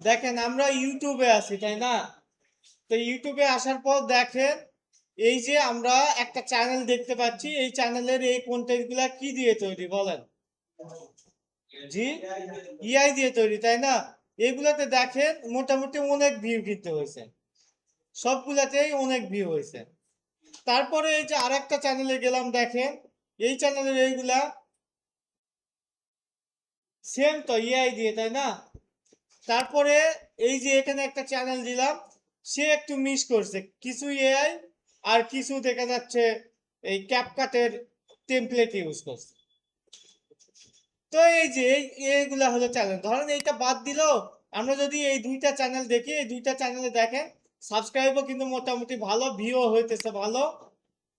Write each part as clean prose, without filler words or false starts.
দেখেন আমরা ইউটিউবে আছি তাই না? তো ইউটিউবে আসার পর দেখেন এই যে আমরা একটা চ্যানেল দেখতে পাচ্ছি, এই চ্যানেলের এই কন্টেন্ট গুলা কি দিয়ে তৈরি বলেন? জি, ইআই দিয়ে তৈরি তাই না? এগুলাতে দেখেন মোটামুটি অনেক ভিউ কিন্তু হয়েছে, সবগুলাতেই অনেক ভিউ হয়েছে। তারপরে এই যে আরেকটা চ্যানেলে গেলাম, দেখেন এই চ্যানেলের এইগুলা সেম তো ইআই দিয়ে তাই না? তারপরে এই যে এখানে একটা চ্যানেল দিলাম, সে একটু মিস করছে, কিছু এআই আর কিছু দেখা যাচ্ছে এই ক্যাপকাটের টেমপ্লেট ইউজ করছে। তো এই যে এইগুলা হলো চ্যানেল, ধরেন এইটা বাদ দিলেও আমরা যদি এই দুইটা চ্যানেল দেখি, এই দুইটা চ্যানেলে দেখেন সাবস্ক্রাইবও কিন্তু মোটামুটি ভালো, ভিউ হইতেছে ভালো,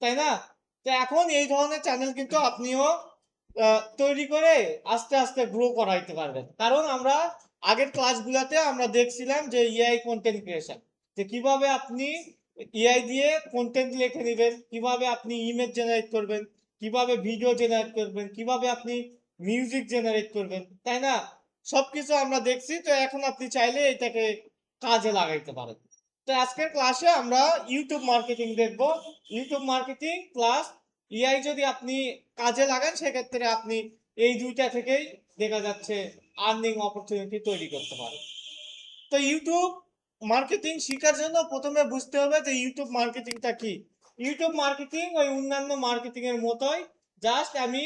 তাই না? তো এখন এই ধরনের চ্যানেল কিন্তু আপনিও তৈরি করে আস্তে আস্তে গ্রো করাইতে পারবেন, কারণ আমরা আগের ক্লাসগুলোতে আমরা দেখছিলাম যে এআই কন্টেন্ট ক্রিয়েশন, যে কিভাবে আপনি এআই দিয়ে কন্টেন্ট লিখে নেবেন, কিভাবে আপনি ইমেজ জেনারেট করবেন, কিভাবে ভিডিও জেনারেট করবেন, কিভাবে আপনি মিউজিক জেনারেট করবেন, তাই না? সবকিছু আমরা দেখছি। তো এখন আপনি চাইলে এটাকে কাজে লাগাইতে পারেন। তো আজকের ক্লাসে আমরা ইউটিউব মার্কেটিং দেখব। ইউটিউব মার্কেটিং প্লাস ইআই যদি আপনি কাজে লাগান, সেক্ষেত্রে আপনি এই দুইটা থেকেই দেখা যাচ্ছে আর্নিং অপরচুনিটি তৈরি করতে পারেন। তো ইউটিউব মার্কেটিং শেখার জন্য প্রথমে বুঝতে হবে যে ইউটিউব মার্কেটিংটা কি। ইউটিউব মার্কেটিং ওই অন্যান্য মার্কেটিং এর মতোই, জাস্ট আমি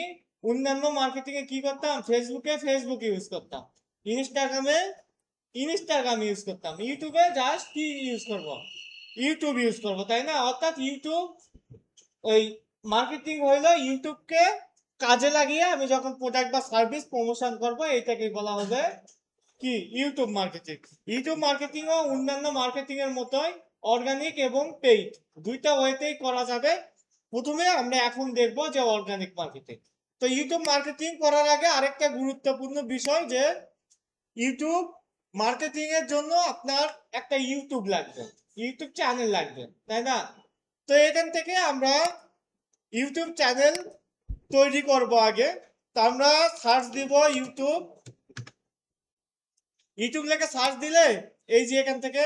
অন্যান্য মার্কেটিং এ কি করতাম, ফেসবুক ইউজ করতাম, ইনস্টাগ্রামে ইনস্টাগ্রাম ইউজ করতাম, ইউটিউবে জাস্ট কি ইউজ করব, ইউটিউব ইউজ করব, তাই না? অর্থাৎ ইউটিউব ওই মার্কেটিং হইলো ইউটিউবকে কাজে লাগিয়ে আমি যখন প্রোডাক্ট বা সার্ভিস প্রমোশন করব, এইটাকে বলা হবে কি, ইউটিউব মার্কেটিং। ইউটিউব মার্কেটিং ও অন্যান্য মার্কেটিং এর মতোই অর্গানিক এবং পেইড দুইটা ওয়েতেই করা যাবে। প্রথমে আমরা এখন দেখব যে অর্গানিক মার্কেটিং। তো ইউটিউব মার্কেটিং করার আগে আরেকটা গুরুত্বপূর্ণ বিষয়, যে ইউটিউব মার্কেটিং এর জন্য আপনার একটা ইউটিউব লাগবে, ইউটিউব চ্যানেল লাগবে, তাই না? তো এখান থেকে আমরা ইউটিউব চ্যানেল তৈরি করব আগে। তো আমরা সার্চ দিব ইউটিউব, ইউটিউব লেখে সার্চ দিলে এই যে এখান থেকে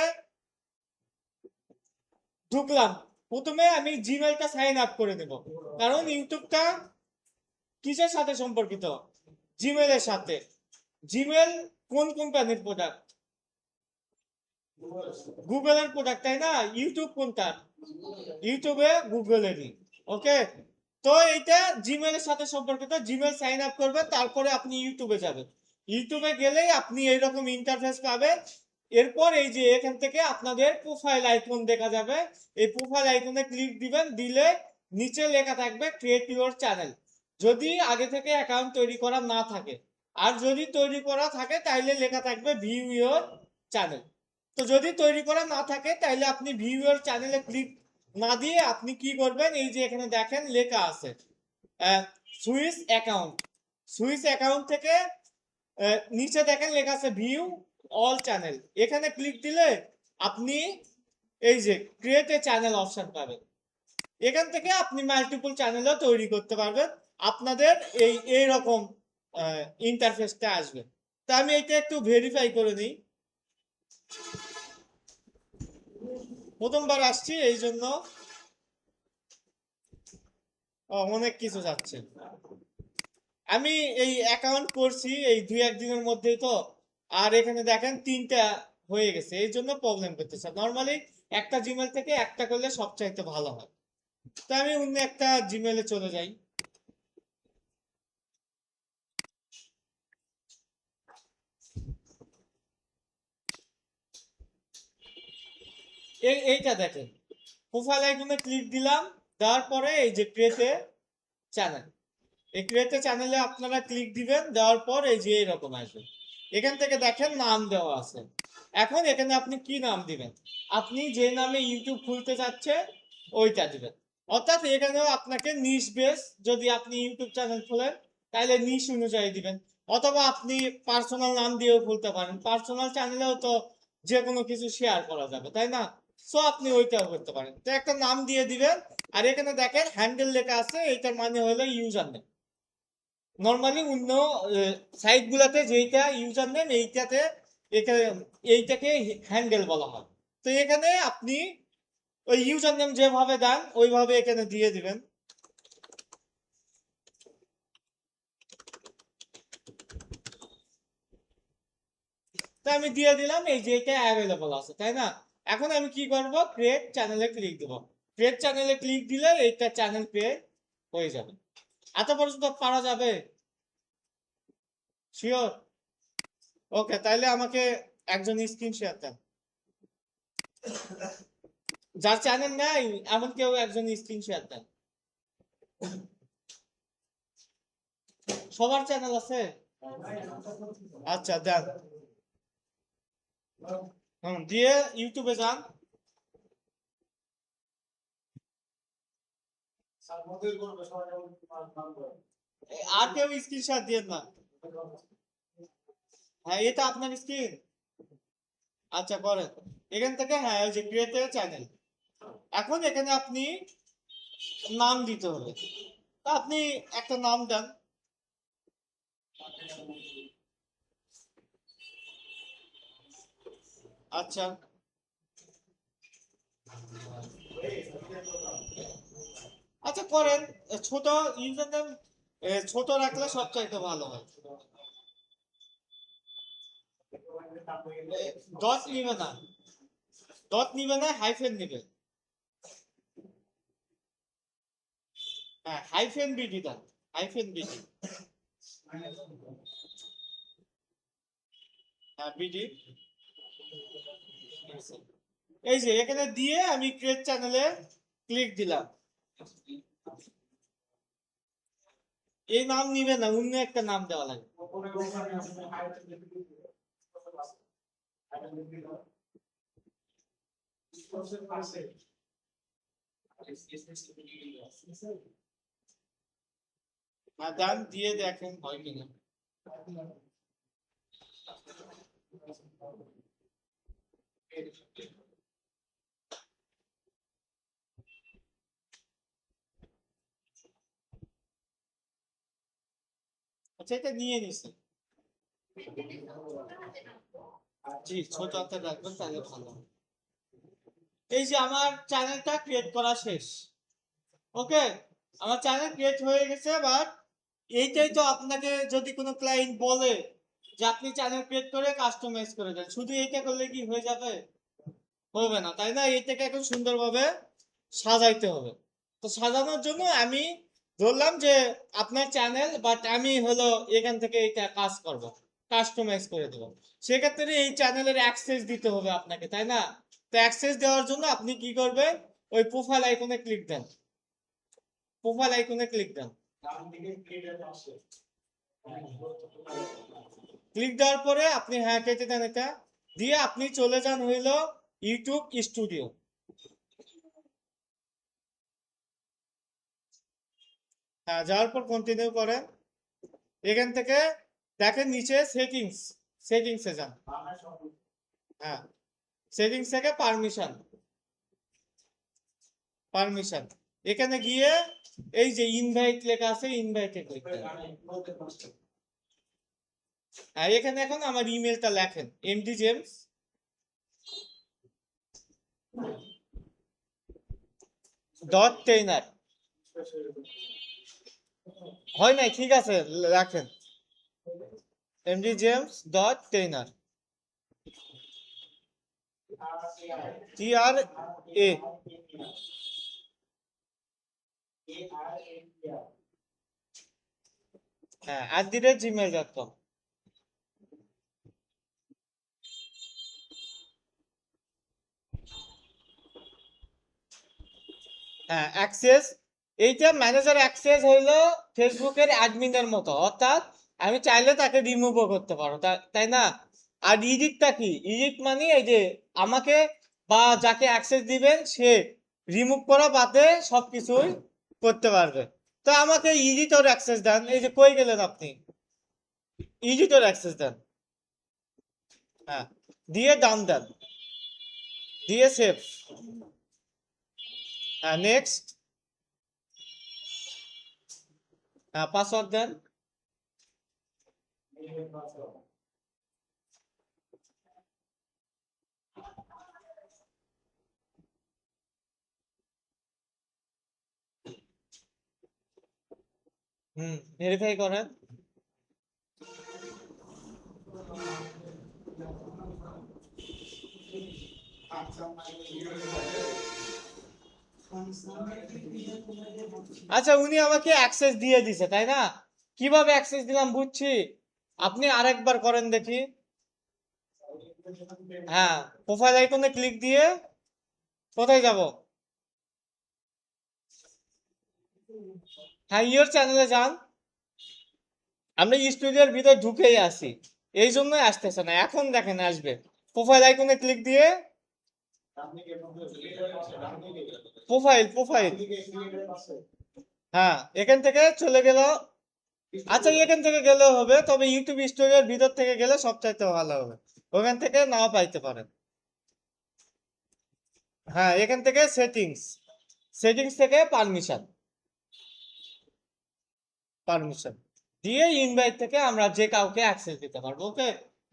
ঢুকলাম। প্রথমে আমি জিমেলটা সাইন আপ করে দেব, কারণ ইউটিউবটা কিসের সাথে সম্পর্কিত, জিমেলের সাথে। জিমেল কোন কোম্পানির প্রোডাক্ট? গুগলের প্রোডাক্ট, তাই না? ইউটিউব কোনটা? ইউটিউবে গুগলেরই। ওকে, তো এইটা জিমেলের সাথে সম্পর্কিত, জিমেল সাইন আপ করবেন, তারপরে আপনি ইউটিউবে যাবেন। ইউটিউবে গেলেই আপনি এইরকম ইন্টারফেস পাবেন। এরপর এই যে এখান থেকে আপনাদের প্রোফাইল আইকন দেখা যাবে, এই প্রোফাইল আইকনে ক্লিক দিবেন, দিলে নিচে লেখা থাকবে ক্রিয়েট ইউর চ্যানেল, যদি আগে থেকে অ্যাকাউন্ট তৈরি করা না থাকে। আর যদি তৈরি করা থাকে তাহলে লেখা থাকবে ভিউ ইউর চ্যানেল। তো যদি তৈরি করা না থাকে তাহলে আপনি ভিউ ইউর চ্যানেলে ক্লিক না দিয়ে আপনি কি করবেন, এই যে এখানে দেখেন লেখা আছে সুইচ অ্যাকাউন্ট, সুইচ অ্যাকাউন্ট থেকে নিচে দেখেন লেখা আছে ভিউ অল চ্যানেল, এখানে ক্লিক দিলে আপনি এই যে ক্রিয়েট এ চ্যানেল অপশন পাবেন। এখান থেকে আপনি মাল্টিপল চ্যানেলও তৈরি করতে পারবেন, আপনাদের এইরকম ইন্টারফেসটা আসবে। তা আমি এটা একটু ভেরিফাই করে নিই, প্রথমবার আসছি এই জন্য অনেক কিছু যাচ্ছে। আমি এই অ্যাকাউন্ট করছি এই দুই একদিনের মধ্যেই তো, আর এখানে দেখেন তিনটা হয়ে গেছে, এই জন্য প্রবলেম করতেছে। নর্মালি একটা জিমেল থেকে একটা করলে সবচাইতে ভালো হয়। তো আমি অন্য একটা জিমেলে চলে যাই। এইটা দেখেন, প্রোফাইল আইকনে ক্লিক দিলাম, দেওয়ার পরে এই যে ক্রিয়েটে চ্যানেল, এই ক্রিয়েটে চ্যানেলে আপনারা ক্লিক দিবেন, দেওয়ার পর এই যে এরকম আসবে। এখান থেকে দেখেন নাম দেওয়া আছে। এখন এখানে আপনি কি নাম দিবেন, আপনি যে নামে ইউটিউব খুলতে চাচ্ছে ওইটা দিবেন। অর্থাৎ এখানেও আপনাকে নিশ বেস, যদি আপনি ইউটিউব চ্যানেল খোলেন তাহলে নিশ অনুযায়ী দিবেন, অথবা আপনি পার্সোনাল নাম দিয়েও খুলতে পারেন, পার্সোনাল চ্যানেলেও তো যে কোনো কিছু শেয়ার করা যাবে, তাই না? সো আপনি ওইটাও করতে পারেন। তো একটা নাম দিয়ে দিবেন, আর এখানে দেখেন হ্যান্ডেল লেখা আছে, এটার মানে হলো ইউজার নেম। নর্মালি অন্য সাইট গুলাতে যেইটা ইউজার নেম এইটাতে এখানে এইটাকে হ্যান্ডেল বলা হয়। তো এখানে আপনি ওই ইউজার নেম যেভাবে দেন ওইভাবে এখানে দিয়ে দিবেন। তো আমি দিয়ে দিলাম, এই যে এটা অ্যাভেলেবল আছে, তাই না? এখন আমি কি করব, ক্রিয়েট চ্যানেলে ক্লিক দেবো। ক্রিয়েট চ্যানেলে ক্লিক দিলে এইটা চ্যানেল ক্রিয়েট হয়ে যাবে। এত পর্যন্ত পারা যাবে? শিওর? ওকে, তাইলে আমাকে একজন স্ক্রিন শেয়ার দেন। যার চ্যানেল নাই এমন কেউ একজন স্ক্রিন শেয়ার দেন। সবার চ্যানেল আছে? আচ্ছা দেন। দিয়ে ইউটিউবে যান। আর কেউ স্ক্রিন শেয়ার দিয়ে না? হ্যাঁ, এটা আপনার স্ক্রিন। আচ্ছা করেন। এখান থেকে হ্যাঁ, ওই যে ক্রিয়েট চ্যানেল। এখন এখানে আপনি নাম দিতে হবে। তা আপনি একটা নাম দেন। আচ্ছা, আচ্ছা করেন। ছোট ইউজার নেম ছোট রাখলে সবচাইতে ভালো হয়। ডট নিবে না, ডট নিবে না, হাইফেন নিবে। হ্যাঁ, হাইফেন বিডি দেন, হাইফেন বিডি। হ্যাঁ, বিডি। এই যে এখানে দিয়ে আমি ক্রিয়েট চ্যানেলে ক্লিক দিলাম। এই নাম নিবে না, অন্য একটা নাম দেওয়া লাগবে। হ্যাঁ, দাম দিয়ে দেখেন হয় কিনা। আচ্ছা, এটা নিয়ে নিছি। জি, ছোট হাতে রাখবেন তাহলে ভালো হবে। এই যে আমার চ্যানেলটা ক্রিয়েট করা শেষ। ওকে, আমার চ্যানেল ক্রিয়েট হয়ে গেছে। বাট এইটাই তো আপনাকে যদি কোনো ক্লায়েন্ট বলে যে আপনি চ্যানেল ক্রিয়েট করে কাস্টমাইজ করে দেন, শুধু এইটা করলে কি হয়ে যাবে? হবে না, তাই না? এইটাকে এখন সুন্দরভাবে সাজাইতে হবে। তো সাজানোর জন্য আমি ধরলাম যে আপনার চ্যানেল, বাট আমি হলো এখান থেকে এইটা কাজ করব, কাস্টমাইজ করে দেবো। সেক্ষেত্রে এই চ্যানেলের অ্যাক্সেস দিতে হবে আপনাকে, তাই না? তো অ্যাক্সেস দেওয়ার জন্য আপনি কি করবেন, ওই প্রোফাইল আইকনে ক্লিক দেন। প্রোফাইল আইকনে ক্লিক দেন। ক্লিক দেওয়ার পরে আপনি হ্যাঁ কেটে দেন এটা। দিয়ে আপনি চলে যান হইল ইউটিউব স্টুডিও। হ্যাঁ, যাওয়ার পর কন্টিনিউ করেন। এখান থেকে দেখেন নিচে সেটিংস, সেটিংসে যান। হ্যাঁ, সেটিংস থেকে পারমিশন, পারমিশন। এখানে গিয়ে এই যে ইনভাইট লেখা আছে, ইনভাইটে ক্লিক করেন। হ্যাঁ, এখানে এখন আমার ইমেলটা লেখেন, এমডি জেমস ডট ট্রেনার। হয় নাই? ঠিক আছে, রাখেন MD James dot trainer, TRA। হ্যাঁ, @gmail.com। হ্যাঁ, অ্যাক্সেস। এইটা ম্যানেজার অ্যাক্সেস হইলো ফেসবুকের অ্যাডমিনের মতো, অর্থাৎ আমি চাইলে তাকে রিমুভও করতে পারো, তাই না? আর ইডিটটা কি? ইডিট মানে এই যে আমাকে বা যাকে অ্যাক্সেস দিবেন সে রিমুভ করা বাদে সবকিছুই করতে পারবে। তো আমাকে ইডিটর অ্যাক্সেস দেন। এই যে কই গেলেন আপনি? ইডিটর অ্যাক্সেস দেন। হ্যাঁ, দিয়ে ডান দেন, দিয়ে সেভ। হ্যাঁ, নেক্সট। হ্যাঁ, পাসওয়ার্ড দেন। ভেরিফাই করেন। আচ্ছা, উনি আমাকে অ্যাক্সেস দিয়ে দিছে, তাই না? কিভাবে অ্যাক্সেস দিলাম বুঝছি। আপনি আরেকবার করেন দেখি। হ্যাঁ, প্রোফাইল আইকনে ক্লিক দিয়ে কোথায় যাব? হ্যাঁ, ইয়োর চ্যানেলে যান। আমরা স্টুডিওর ভিতর ঢুকেই আছি, এই জন্যই আসতেছে না। এখন দেখেন আসবে। প্রোফাইল আইকনে ক্লিক দিয়ে প্রোফাইল প্রোফাইল হ্যাঁ, এখান থেকে চলে গেল। আচ্ছা, এখান থেকে গেলেও হবে, তবে ইউটিউব স্টুডিওর ভিতর থেকে গেলে সবচাইতে ভালো হবে। ওখান থেকে নাও পাইতে পারেন। হ্যাঁ, এখান থেকে সেটিংস, সেটিংস থেকে পারমিশন, পারমিশন দিয়ে ইনভাইট থেকে আমরা যে কাউকে অ্যাক্সেস দিতে পারবো। ওকে,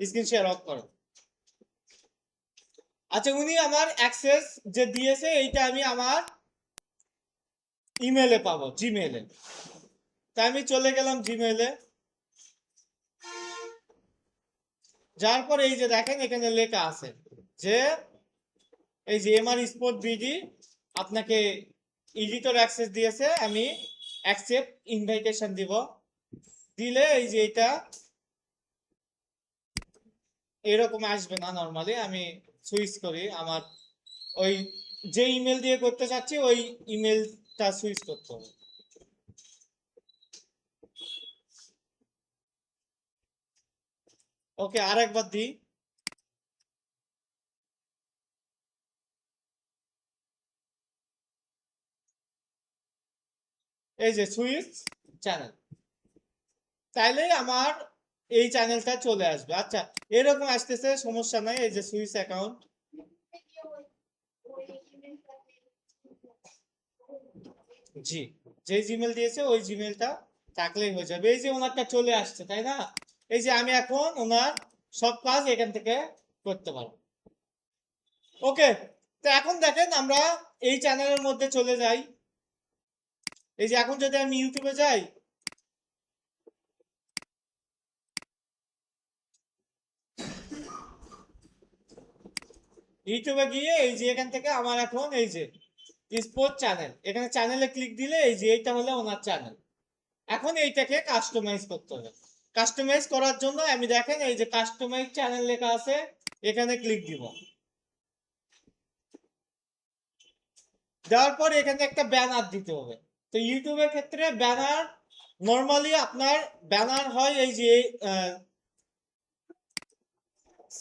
স্ক্রিন শেয়ার অফ করো। আচ্ছা, উনি আমার অ্যাক্সেস যে দিয়েছে এইটা আমি আমার ইমেলে পাবো, জিমেলে। তাই আমি চলে গেলাম জিমেলে। যার পর এই যে দেখেন এখানে লেখা আছে যে এই যে এমআর স্পোর্ট বিডি আপনাকে এডিটর অ্যাক্সেস দিয়েছে, আমি অ্যাকসেপ্ট ইনভাইটেশন দিব। দিলে এই যে এটা এরকম আসবে না। নর্মালি আমি সুইচ করি আমার ওই যে ইমেল দিয়ে করতে চাচ্ছি ওই ইমেলটা সুইচ করতে হবে। ওকে, আরেকবার দিই। এই যে সুইচ চ্যানেল, তাইলেই আমার এই চ্যানেলটা চলে আসবে। আচ্ছা, এরকম আসতেছে, সমস্যা নাই। এই যে সুইচ অ্যাকাউন্ট, জি, যে জিমেল দিয়েছে ওই জিমেলটা থাকলেই হয়ে যাবে। এই যে ওনারটা চলে আসছে, তাই না? এই যে আমি এখন ওনার সব কাজ এখান থেকে করতে পারবো। ওকে, তো এখন দেখেন আমরা এই চ্যানেলের মধ্যে চলে যাই। এই যে এখন যদি আমি ইউটিউবে যাই, ইউটিউবে গিয়ে এই যে এখান থেকে আমার এখন এই যে স্পোর্ট চ্যানেল, এখানে চ্যানেলে ক্লিক দিলে এই যে এইটা হলো ওনার চ্যানেল। এখন এইটাকে কাস্টমাইজ করতে হবে। কাস্টমাইজ করার জন্য আমি দেখেন এই যে কাস্টমাইজ চ্যানেল লেখা আছে, এখানে ক্লিক দিব। দেওয়ার পর এখানে একটা ব্যানার দিতে হবে। তো ইউটিউবের ক্ষেত্রে ব্যানার নর্মালি আপনার ব্যানার হয় এই যে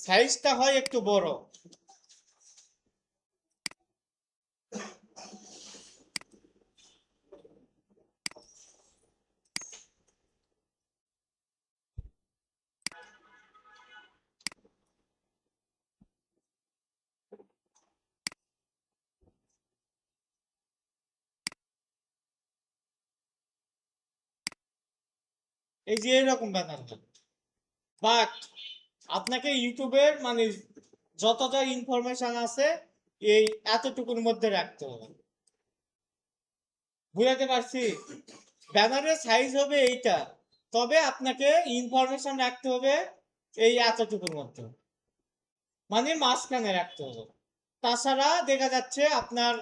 সাইজটা হয় একটু বড়। এই যে এরকম ব্যানার, বাট আপনাকে ইউটিউবের মানে যত যা ইনফরমেশন আছে এই এতটুকুর মধ্যে রাখতে হবে। বুঝাতে পারছি? ব্যানারের সাইজ হবে এইটা, তবে আপনাকে ইনফরমেশন রাখতে হবে এই এতটুকুর মধ্যে, মানে মাঝখানে রাখতে হবে। তাছাড়া দেখা যাচ্ছে আপনার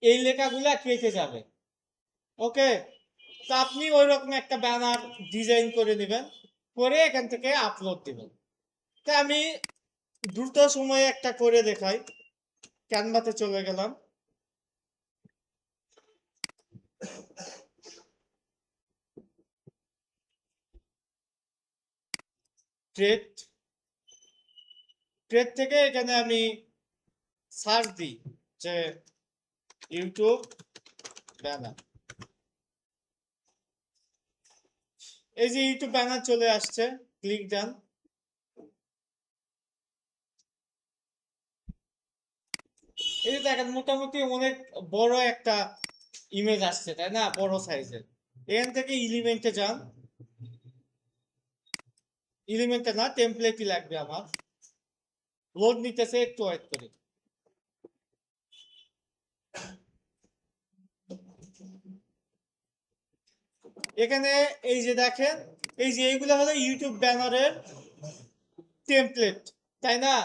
এই লেখাগুলা কেটে যাবে। ওকে, তো আপনি ওই রকম একটা ব্যানার ডিজাইন করে নেবেন, করে এখান থেকে আপলোড দিবেন। তা আমি দ্রুত সময়ে একটা করে দেখাই। ক্যানভাতে চলে গেলাম। ট্রেড, ট্রেড থেকে এখানে আমি সার্চ দিই যে ইউটিউব ব্যানার। এই যে ইউটিউব ব্যানার চলে আসছে, ক্লিক ডান। এই যে দেখেন মোটামুটি অনেক বড় একটা ইমেজ আসছে, তাই না? বড় সাইজের। এখান থেকে এলিমেন্টে যান। এলিমেন্টে না, টেমপ্লেটই লাগবে আমার। লোড নিতেছে, একটু ওয়েট করি। এখানে এই যে দেখেন, এই যে এইগুলো হলো ইউটিউব ব্যানারের টেমপ্লেট, তাই না?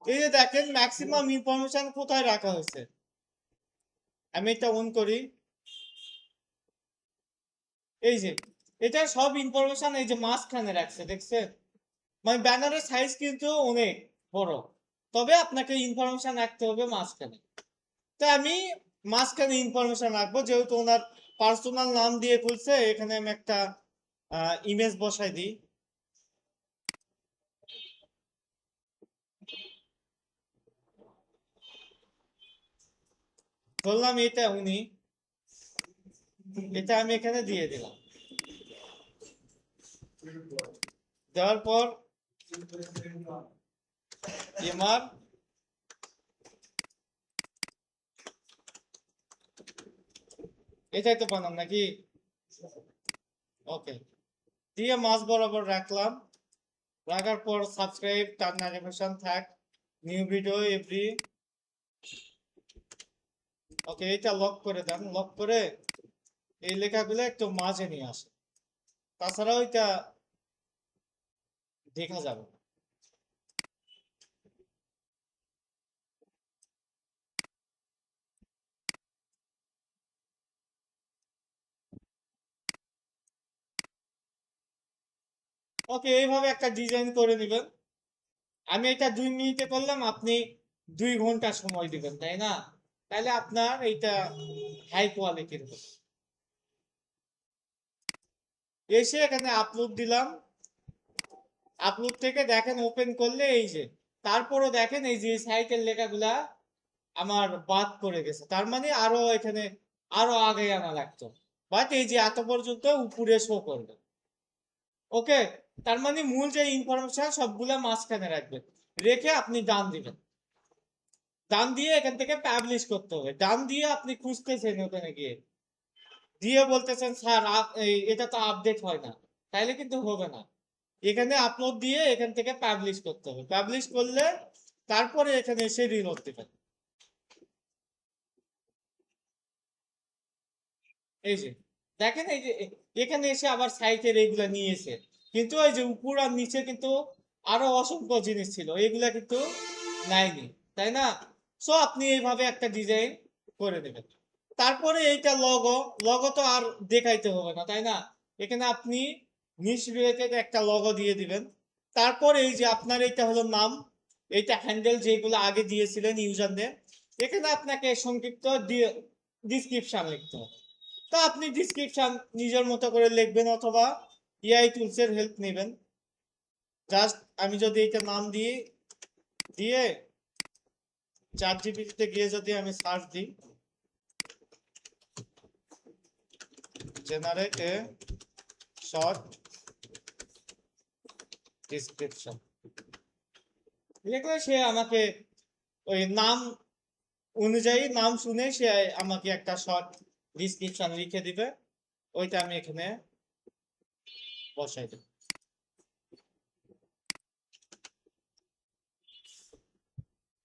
এই যে দেখেন ম্যাক্সিমাম ইনফরমেশন কোথায় রাখা হয়েছে। আমি এটা অন করি, এই যে এটা সব ইনফরমেশন এই যে মাঝখানে রাখছে, দেখছেন? মানে ব্যানারের সাইজ কিন্তু অনেক বড়, তবে আপনাকে ইনফরমেশন রাখতে হবে মাঝখানে। তো আমি মাঝখানে ইনফরমেশন রাখবো, যেহেতু ওনার পার্সোনাল নাম দিয়ে খুলছে, এখানে আমি একটা ইমেজ বসাই দিই। ধরলাম এটা উনি, এটা আমি এখানে দিয়ে দিলাম। দেওয়ার পর এমআর এটাই তো বানাম নাকি? ওকে, দিয়ে মাঝ বরাবর রাখলাম। রাখার পর সাবস্ক্রাইব টার্ন নোটিফিকেশন থাক, নিউ ভিডিও এভরি। ওকে, এটা লক করে দেন। লক করে এই লেখাগুলো একটু মাঝে নিয়ে আসে, তাছাড়াও এটা দেখা যাবে। ওকে, এইভাবে একটা ডিজাইন করে নেবেন। আমি এটা 2 মিনিটে করলাম, আপনি 2 ঘন্টা সময় দিবেন, তাই না? তাহলে আপনার এইটা হাই কোয়ালিটির হবে। এসে এখানে আপলোড দিলাম। আপলোড থেকে দেখেন ওপেন করলে এই যে, তারপরও দেখেন এই যে সাইটের লেখাগুলা আমার বাদ পড়ে গেছে, তার মানে আরো এখানে আরো আগে আনা লাগতো। বাট এই যে এত পর্যন্ত উপরে শো করবে। ওকে, তার মানে মূল যে ইনফরমেশন সবগুলা মাঝখানে রাখবেন, রেখে আপনি ডান দিবেন। ডান দিয়ে এখান থেকে পাবলিশ করতে হবে। ডান দিয়ে আপনি খুঁজতেছেন ওখানে গিয়ে, দিয়ে বলতেছেন স্যার এটা তো আপডেট হয় না, তাইলে কিন্তু হবে না। এখানে আপলোড দিয়ে এখান থেকে পাবলিশ করতে হবে। পাবলিশ করলে তারপরে এখানে এসে রিলোড দিবেন। এই যে দেখেন, এই যে এখানে এসে আবার সাইটের এইগুলা নিয়েছে, কিন্তু এই যে উপর আর নিচে কিন্তু আরো অসংখ্য জিনিস ছিল, এগুলা কিন্তু নাইনি, তাই না? সো আপনি এইভাবে একটা ডিজাইন করে নেবেন। তারপরে এইটা লগো, লগো তো আর দেখাইতে হবে না, তাই না? এখানে আপনি নিচ রিলেটেড একটা লগো দিয়ে দিবেন। তারপর এই যে আপনার এইটা হলো নাম, এইটা হ্যান্ডেল যেগুলো আগে দিয়েছিলেন ইউজার নেম, এখানে আপনাকে সংক্ষিপ্ত ডিসক্রিপশন লিখতে হবে। তো আপনি ডিসক্রিপশন নিজের মতো করে লিখবেন, অথবা এআই টুলস এর হেল্প নেবেন। জাস্ট আমি যদি এইটা নাম দিই, দিয়ে চ্যাট জিপিটিতে গিয়ে যদি আমি সার্চ দিই, জেনারেট এ শর্ট ডিসক্রিপশন লিখলে সে আমাকে ওই নাম অনুযায়ী, নাম শুনে সে আমাকে একটা শর্ট ডিসক্রিপশন লিখে দিবে। ওইটা আমি এখানে বসাই দেব।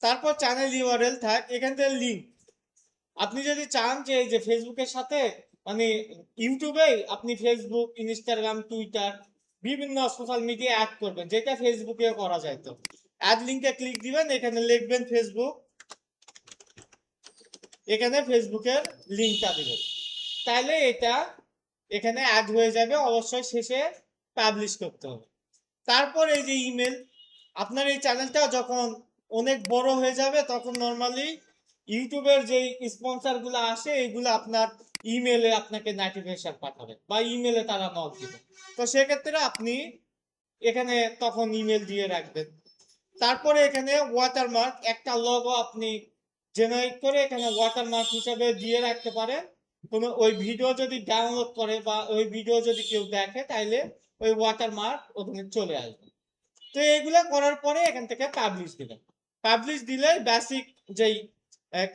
তারপর চ্যানেল ইউআরএল থাক, এখান থেকে লিঙ্ক। আপনি যদি চান যে এই যে ফেসবুকের সাথে, মানে ইউটিউবে আপনি ফেসবুক, ইনস্টাগ্রাম, টুইটার বিভিন্ন সোশ্যাল মিডিয়া অ্যাড করবেন, যেটা ফেসবুকে করা যায়, তো অ্যাড লিঙ্কে ক্লিক দিবেন, এখানে লিখবেন ফেসবুক, এখানে ফেসবুকের লিঙ্কটা দিবেন, তাহলে এটা এখানে অ্যাড হয়ে যাবে। অবশ্যই শেষে পাবলিশ করতে হবে। তারপর এই যে ইমেল, আপনার এই চ্যানেলটা যখন অনেক বড় হয়ে যাবে, তখন নর্মালি ইউটিউবের যে স্পন্সর গুলো আসে, এইগুলো আপনার ইমেলে আপনাকে নোটিফিকেশন পাঠাবে, বা ইমেলে তারা নক দিবে। তো সেক্ষেত্রে আপনি এখানে তখন ইমেল দিয়ে রাখবেন। তারপরে এখানে ওয়াটারমার্ক, একটা লোগো আপনি জেনারেট করে এখানে ওয়াটারমার্ক হিসেবে দিয়ে রাখতে পারেন। কোনো ওই ভিডিও যদি ডাউনলোড করে বা ওই ভিডিও যদি কেউ দেখে, তাইলে ওই ওয়াটারমার্ক ওখানে চলে আসবে। তো এগুলো করার পরে এখান থেকে পাবলিশ দিবেন। পাবলিশ দিলে বেসিক যেই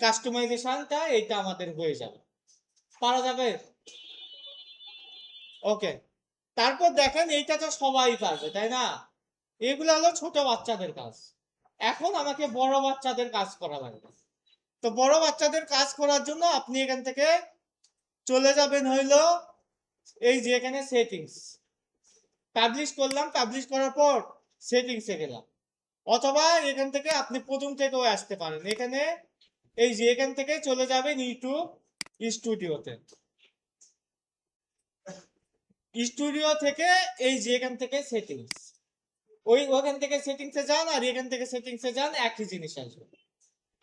কাস্টমাইজেশনটা এইটা আমাদের হয়ে যাবে, পারা যাবে। ওকে, তারপর দেখেন এইটা তো সবাই পারবে, তাই না? এগুলো হলো ছোট বাচ্চাদের কাজ। এখন আমাকে বড় বাচ্চাদের কাজ করা লাগবে। তো বড় বাচ্চাদের কাজ করার জন্য আপনি এখান থেকে চলে যাবেন হইলো এই যে এখানে সেটিংস পাবলিশ করলাম, পাবলিশ করার পর সেটিংসে গেলাম, অথবা এখান থেকে আপনি প্রথম থেকেও আসতে পারেন। এখানে এই যে এখান থেকে চলে যাবেন ইউটিউব স্টুডিওতে, স্টুডিও থেকে এই যে এখান থেকে সেটিংস, ওখান থেকে সেটিংসে যান আর এখান থেকে সেটিংসে যান, একই জিনিস আসবে।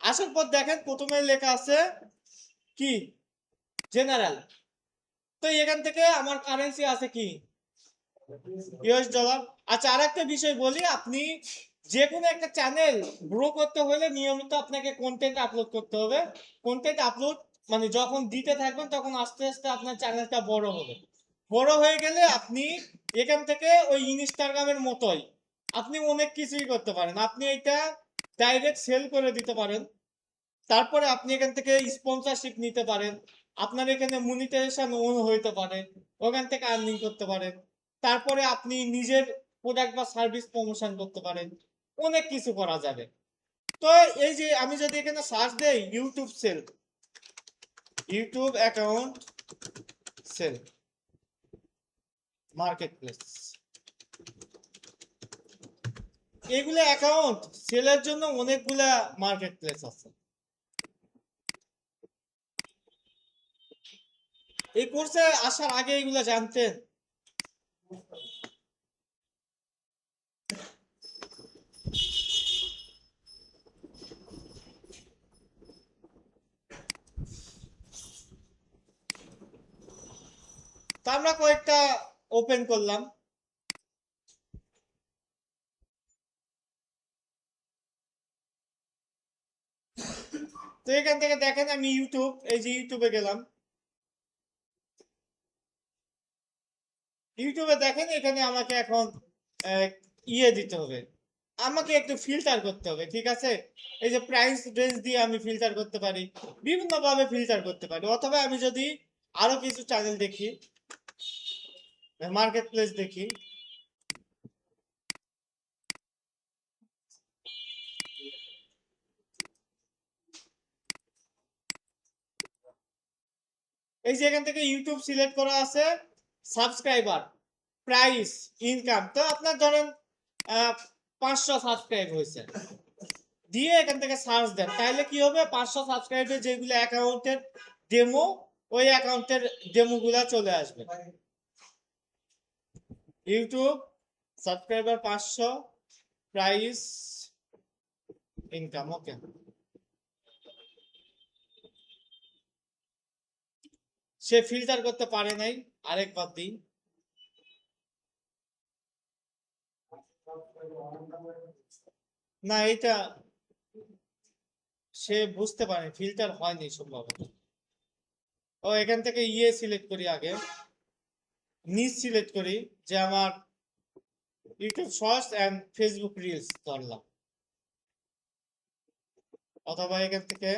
আসার পর দেখেন প্রথমে লেখা আছে কি জেনারেল। তো এখান থেকে আমার কারেন্সি আছে কি ইউএস ডলার। আচ্ছা, আর একটা বিষয় বলি, আপনি যে কোনো একটা চ্যানেল গ্রো করতে হলে নিয়মিত আপনাকে কন্টেন্ট আপলোড করতে হবে। কন্টেন্ট আপলোড মানে যখন দিতে থাকবেন তখন আস্তে আস্তে আপনার চ্যানেলটা বড় হবে। বড় হয়ে গেলে আপনি এখান থেকে ওই ইনস্টাগ্রামের মতোই আপনি অনেক কিছুই করতে পারেন। আপনি এটা ডাইরেক্ট সেল করে দিতে পারেন, তারপরে আপনি এখান থেকে স্পন্সরশিপ নিতে পারেন, আপনার এখানে মনিটাইজেশন অন হইতে পারে, ওখান থেকে আর্নিং করতে পারেন, তারপরে আপনি নিজের প্রোডাক্ট বা সার্ভিস প্রমোশন করতে পারেন, অনেক কিছু করা যাবে। তো এই যে আমি যদি এখানে সার্চ দেই YouTube sell, YouTube account sell marketplace, এগুলো অ্যাকাউন্ট সেলের জন্য অনেকগুলা মার্কেট প্লেস আছে। এই কোর্সে আসার আগে এগুলা জানতেন? তো আমরা কয়েকটা ওপেন করলাম। তো এখান থেকে দেখেন আমি ইউটিউব, এই যে ইউটিউবে গেলাম, ইউটিউবে দেখেন এখানে আমাকে এখন ইয়ে দিতে হবে, আমাকে একটু ফিল্টার করতে হবে, ঠিক আছে? এই যে প্রাইস রেঞ্জ দিয়ে আমি ফিল্টার করতে পারি, বিভিন্ন ভাবে ফিল্টার করতে পারি, অথবা আমি যদি আরো কিছু চ্যানেল দেখি, মার্কেট প্লেস দেখি, এই যে এখান থেকে ইউটিউব সিলেক্ট করা আছে, সাবস্ক্রাইবার, প্রাইস, ইনকাম। তো আপনার ধরেন 500 সাবস্ক্রাইব হয়েছে, দিয়ে এখান থেকে সার্চ দেন, তাহলে কি হবে, 500 সাবস্ক্রাইবের যেগুলো অ্যাকাউন্টের ডেমো, ওই অ্যাকাউন্টের ডেমো গুলা চলে আসবে। ইউটিউব সাবস্ক্রাইবার 500, প্রাইস, ইনকাম, ওকে। সে ফিল্টার করতে পারে নাই, আরেকবার দিই। না, এটা সে বুঝতে পারে ফিল্টার হয়নি সম্ভবত। ও এখান থেকে ইয়ে সিলেক্ট করি, আগে নিচ সিলেক্ট করি, যে আমার YouTube shorts and Facebook reels ধরলাম, অথবা এখান থেকে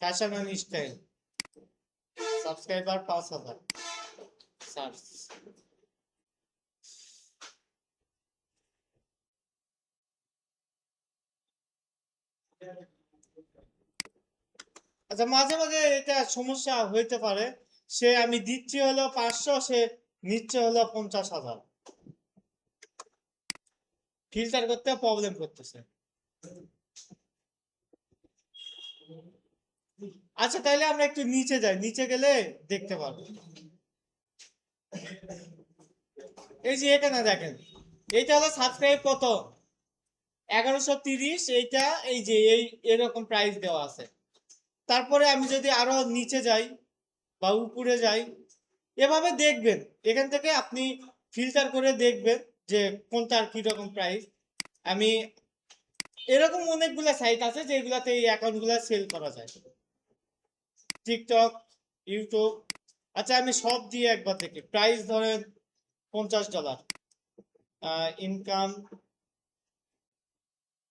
fashion and style, subscriber 5,000, search. আচ্ছা, মাঝে মাঝে এটা সমস্যা হইতে পারে, সে আমি দিচ্ছি হলো 500, সে নিচ্ছে হলো 50,000, ফিল্টার করতে প্রবলেম করতেছে। আচ্ছা, তাইলে আমরা একটু নিচে যাই, নিচে গেলে দেখতে পারবো। এই যে এখানে দেখেন, এইটা হলো সাবস্ক্রাইব কত, 1130, এইটা এই যে এই এরকম প্রাইস দেওয়া আছে। তারপরে আমি যদি আরো নিচে যাই বা উপরে যাই, এভাবে দেখবেন, এখান থেকে আপনি ফিল্টার করে দেখবেন যে কোনটার কিরকম প্রাইস। আমি এরকম অনেকগুলা সাইট আছে যেগুলাতে এই অ্যাকাউন্ট গুলা সেল করা যায়, টিকটক, ইউটিউব। আচ্ছা, আমি সব দিয়ে একবার দেখি, প্রাইস ধরেন $50, ইনকাম,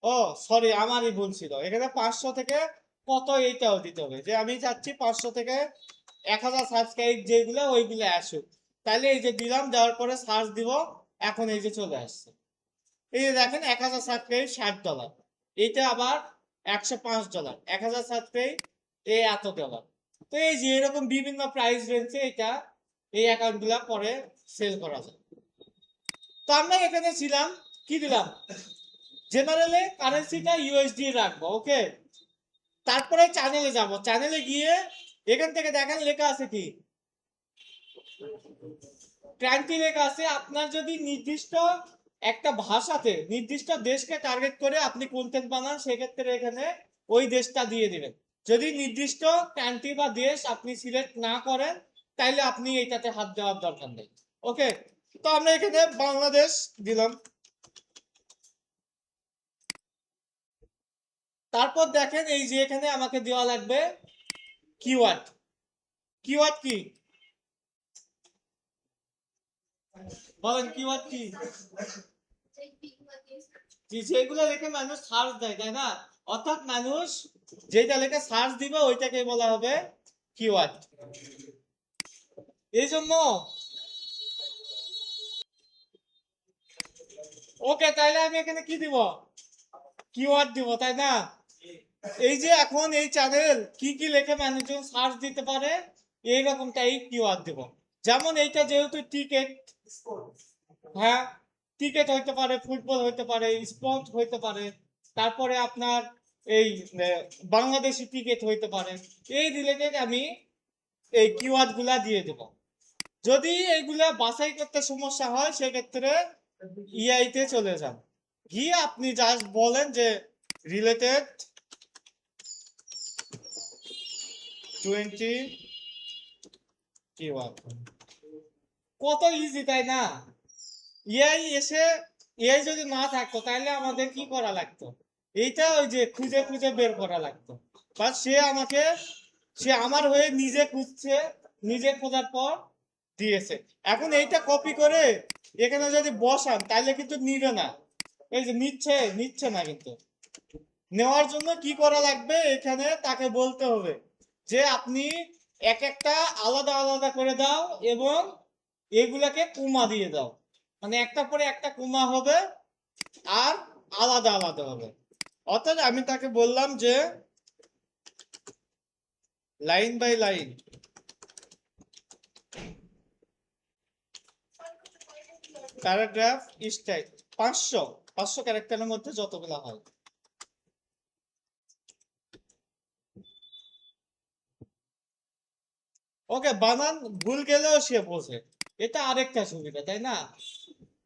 ও সরি, আমারই ভুল ছিল, এখানে 500 থেকে কত এইটাও দিতে হবে, যে আমি চাচ্ছি 500 থেকে 1000 সাবস্ক্রাইব যেগুলো ওইগুলো আসুক। তাহলে এই যে দিলাম, দেওয়ার পরে সার্চ দিব, এখন এই যে চলে আসছে। এই যে দেখেন 1000 সাবস্ক্রাইব $60, এইটা আবার $105, 1000 সাবস্ক্রাইব এই $এত। তো এই যে এরকম বিভিন্ন প্রাইস রেঞ্জে এটা এই অ্যাকাউন্ট গুলা পরে সেল করা যায়। তো আমরা এখানে ছিলাম, কি দিলাম, জেনারেলে কারেন্সিটা ইউএসডি রাখবো, ওকে। তারপরে চ্যানেলে যাব, চ্যানেলে গিয়ে এখান থেকে দেখেন লেখা আছে কি, ক্রান্তি লেখা আছে। আপনার যদি নির্দিষ্ট একটা ভাষাতে নির্দিষ্ট দেশকে টার্গেট করে আপনি কন্টেন্ট বানান, সেক্ষেত্রে এখানে ওই দেশটা দিয়ে দিবেন। যদি নির্দিষ্ট কান্ট্রি বা দেশ আপনি সিলেক্ট না করেন, তাইলে আপনি এইটাতে হাত দেওয়ার দরকার নেই, ওকে। তো আমরা এখানে বাংলাদেশ দিলাম। তারপর দেখেন এই যে এখানে আমাকে দেওয়া লাগবে কিওয়ার্ড। কিওয়ার্ড কি বলেন, কিওয়ার্ড কি? যেগুলো লিখে মানুষ সার্চ দেয়, তাই না? অর্থাৎ মানুষ যেটা লিখে সার্চ দিবে ওইটাকে বলা হবে কিওয়ার্ড। এই জন্য ওকে, তাইলে আমি এখানে কি দিব, কিওয়ার্ড দিব, তাই না? এই যে এখন এই চ্যানেল কি কি লিখে মানুষজন সার্চ দিতে পারে এইরকমটাই কিওয়ার্ড দিব। যেমন এইটা যেহেতু টিকেট, হ্যাঁ, টিকেট হইতে পারে, ফুটবল হইতে পারে, স্পোর্ট হইতে পারে, তারপরে আপনার এই বাংলাদেশি টিকেট হইতে পারে। এই রিলেটেড আমি এই কিওয়ার্ড গুলা দিয়ে দেব। যদি এইগুলা বাছাই করতে সমস্যা হয় সেক্ষেত্রে ইআই তে চলে যান, গিয়ে আপনি জাস্ট বলেন যে রিলেটেড 20 কিওয়ার্ড। কত ইজি, তাই না? এআই এসে, এআই যদি না থাকতো তাহলে আমাদের কি করা লাগতো, এইটা ওই যে খুঁজে খুঁজে বের করা লাগতো। বাট সে আমার হয়ে নিজে খুঁজছে, নিজে খোঁজার পর দিয়েছে। এখন এইটা কপি করে এখানে যদি বসান তাহলে কিন্তু নিবে না। এই যে নিচ্ছে না, কিন্তু নেওয়ার জন্য কি করা লাগবে, এখানে তাকে বলতে হবে যে আপনি এক একটা আলাদা আলাদা করে দাও এবং এগুলাকে কোমা দিয়ে দাও, মানে একটা পরে একটা কোমা হবে আর আলাদা আলাদা হবে। অর্থাৎ আমি তাকে বললাম যে line by line paragraph style 500 ক্যারেক্টারের মধ্যে যতগুলা হয়। ওকে, বানান ভুল গেলেও সে বোঝে, এটা আরেকটা সুবিধা, তাই না?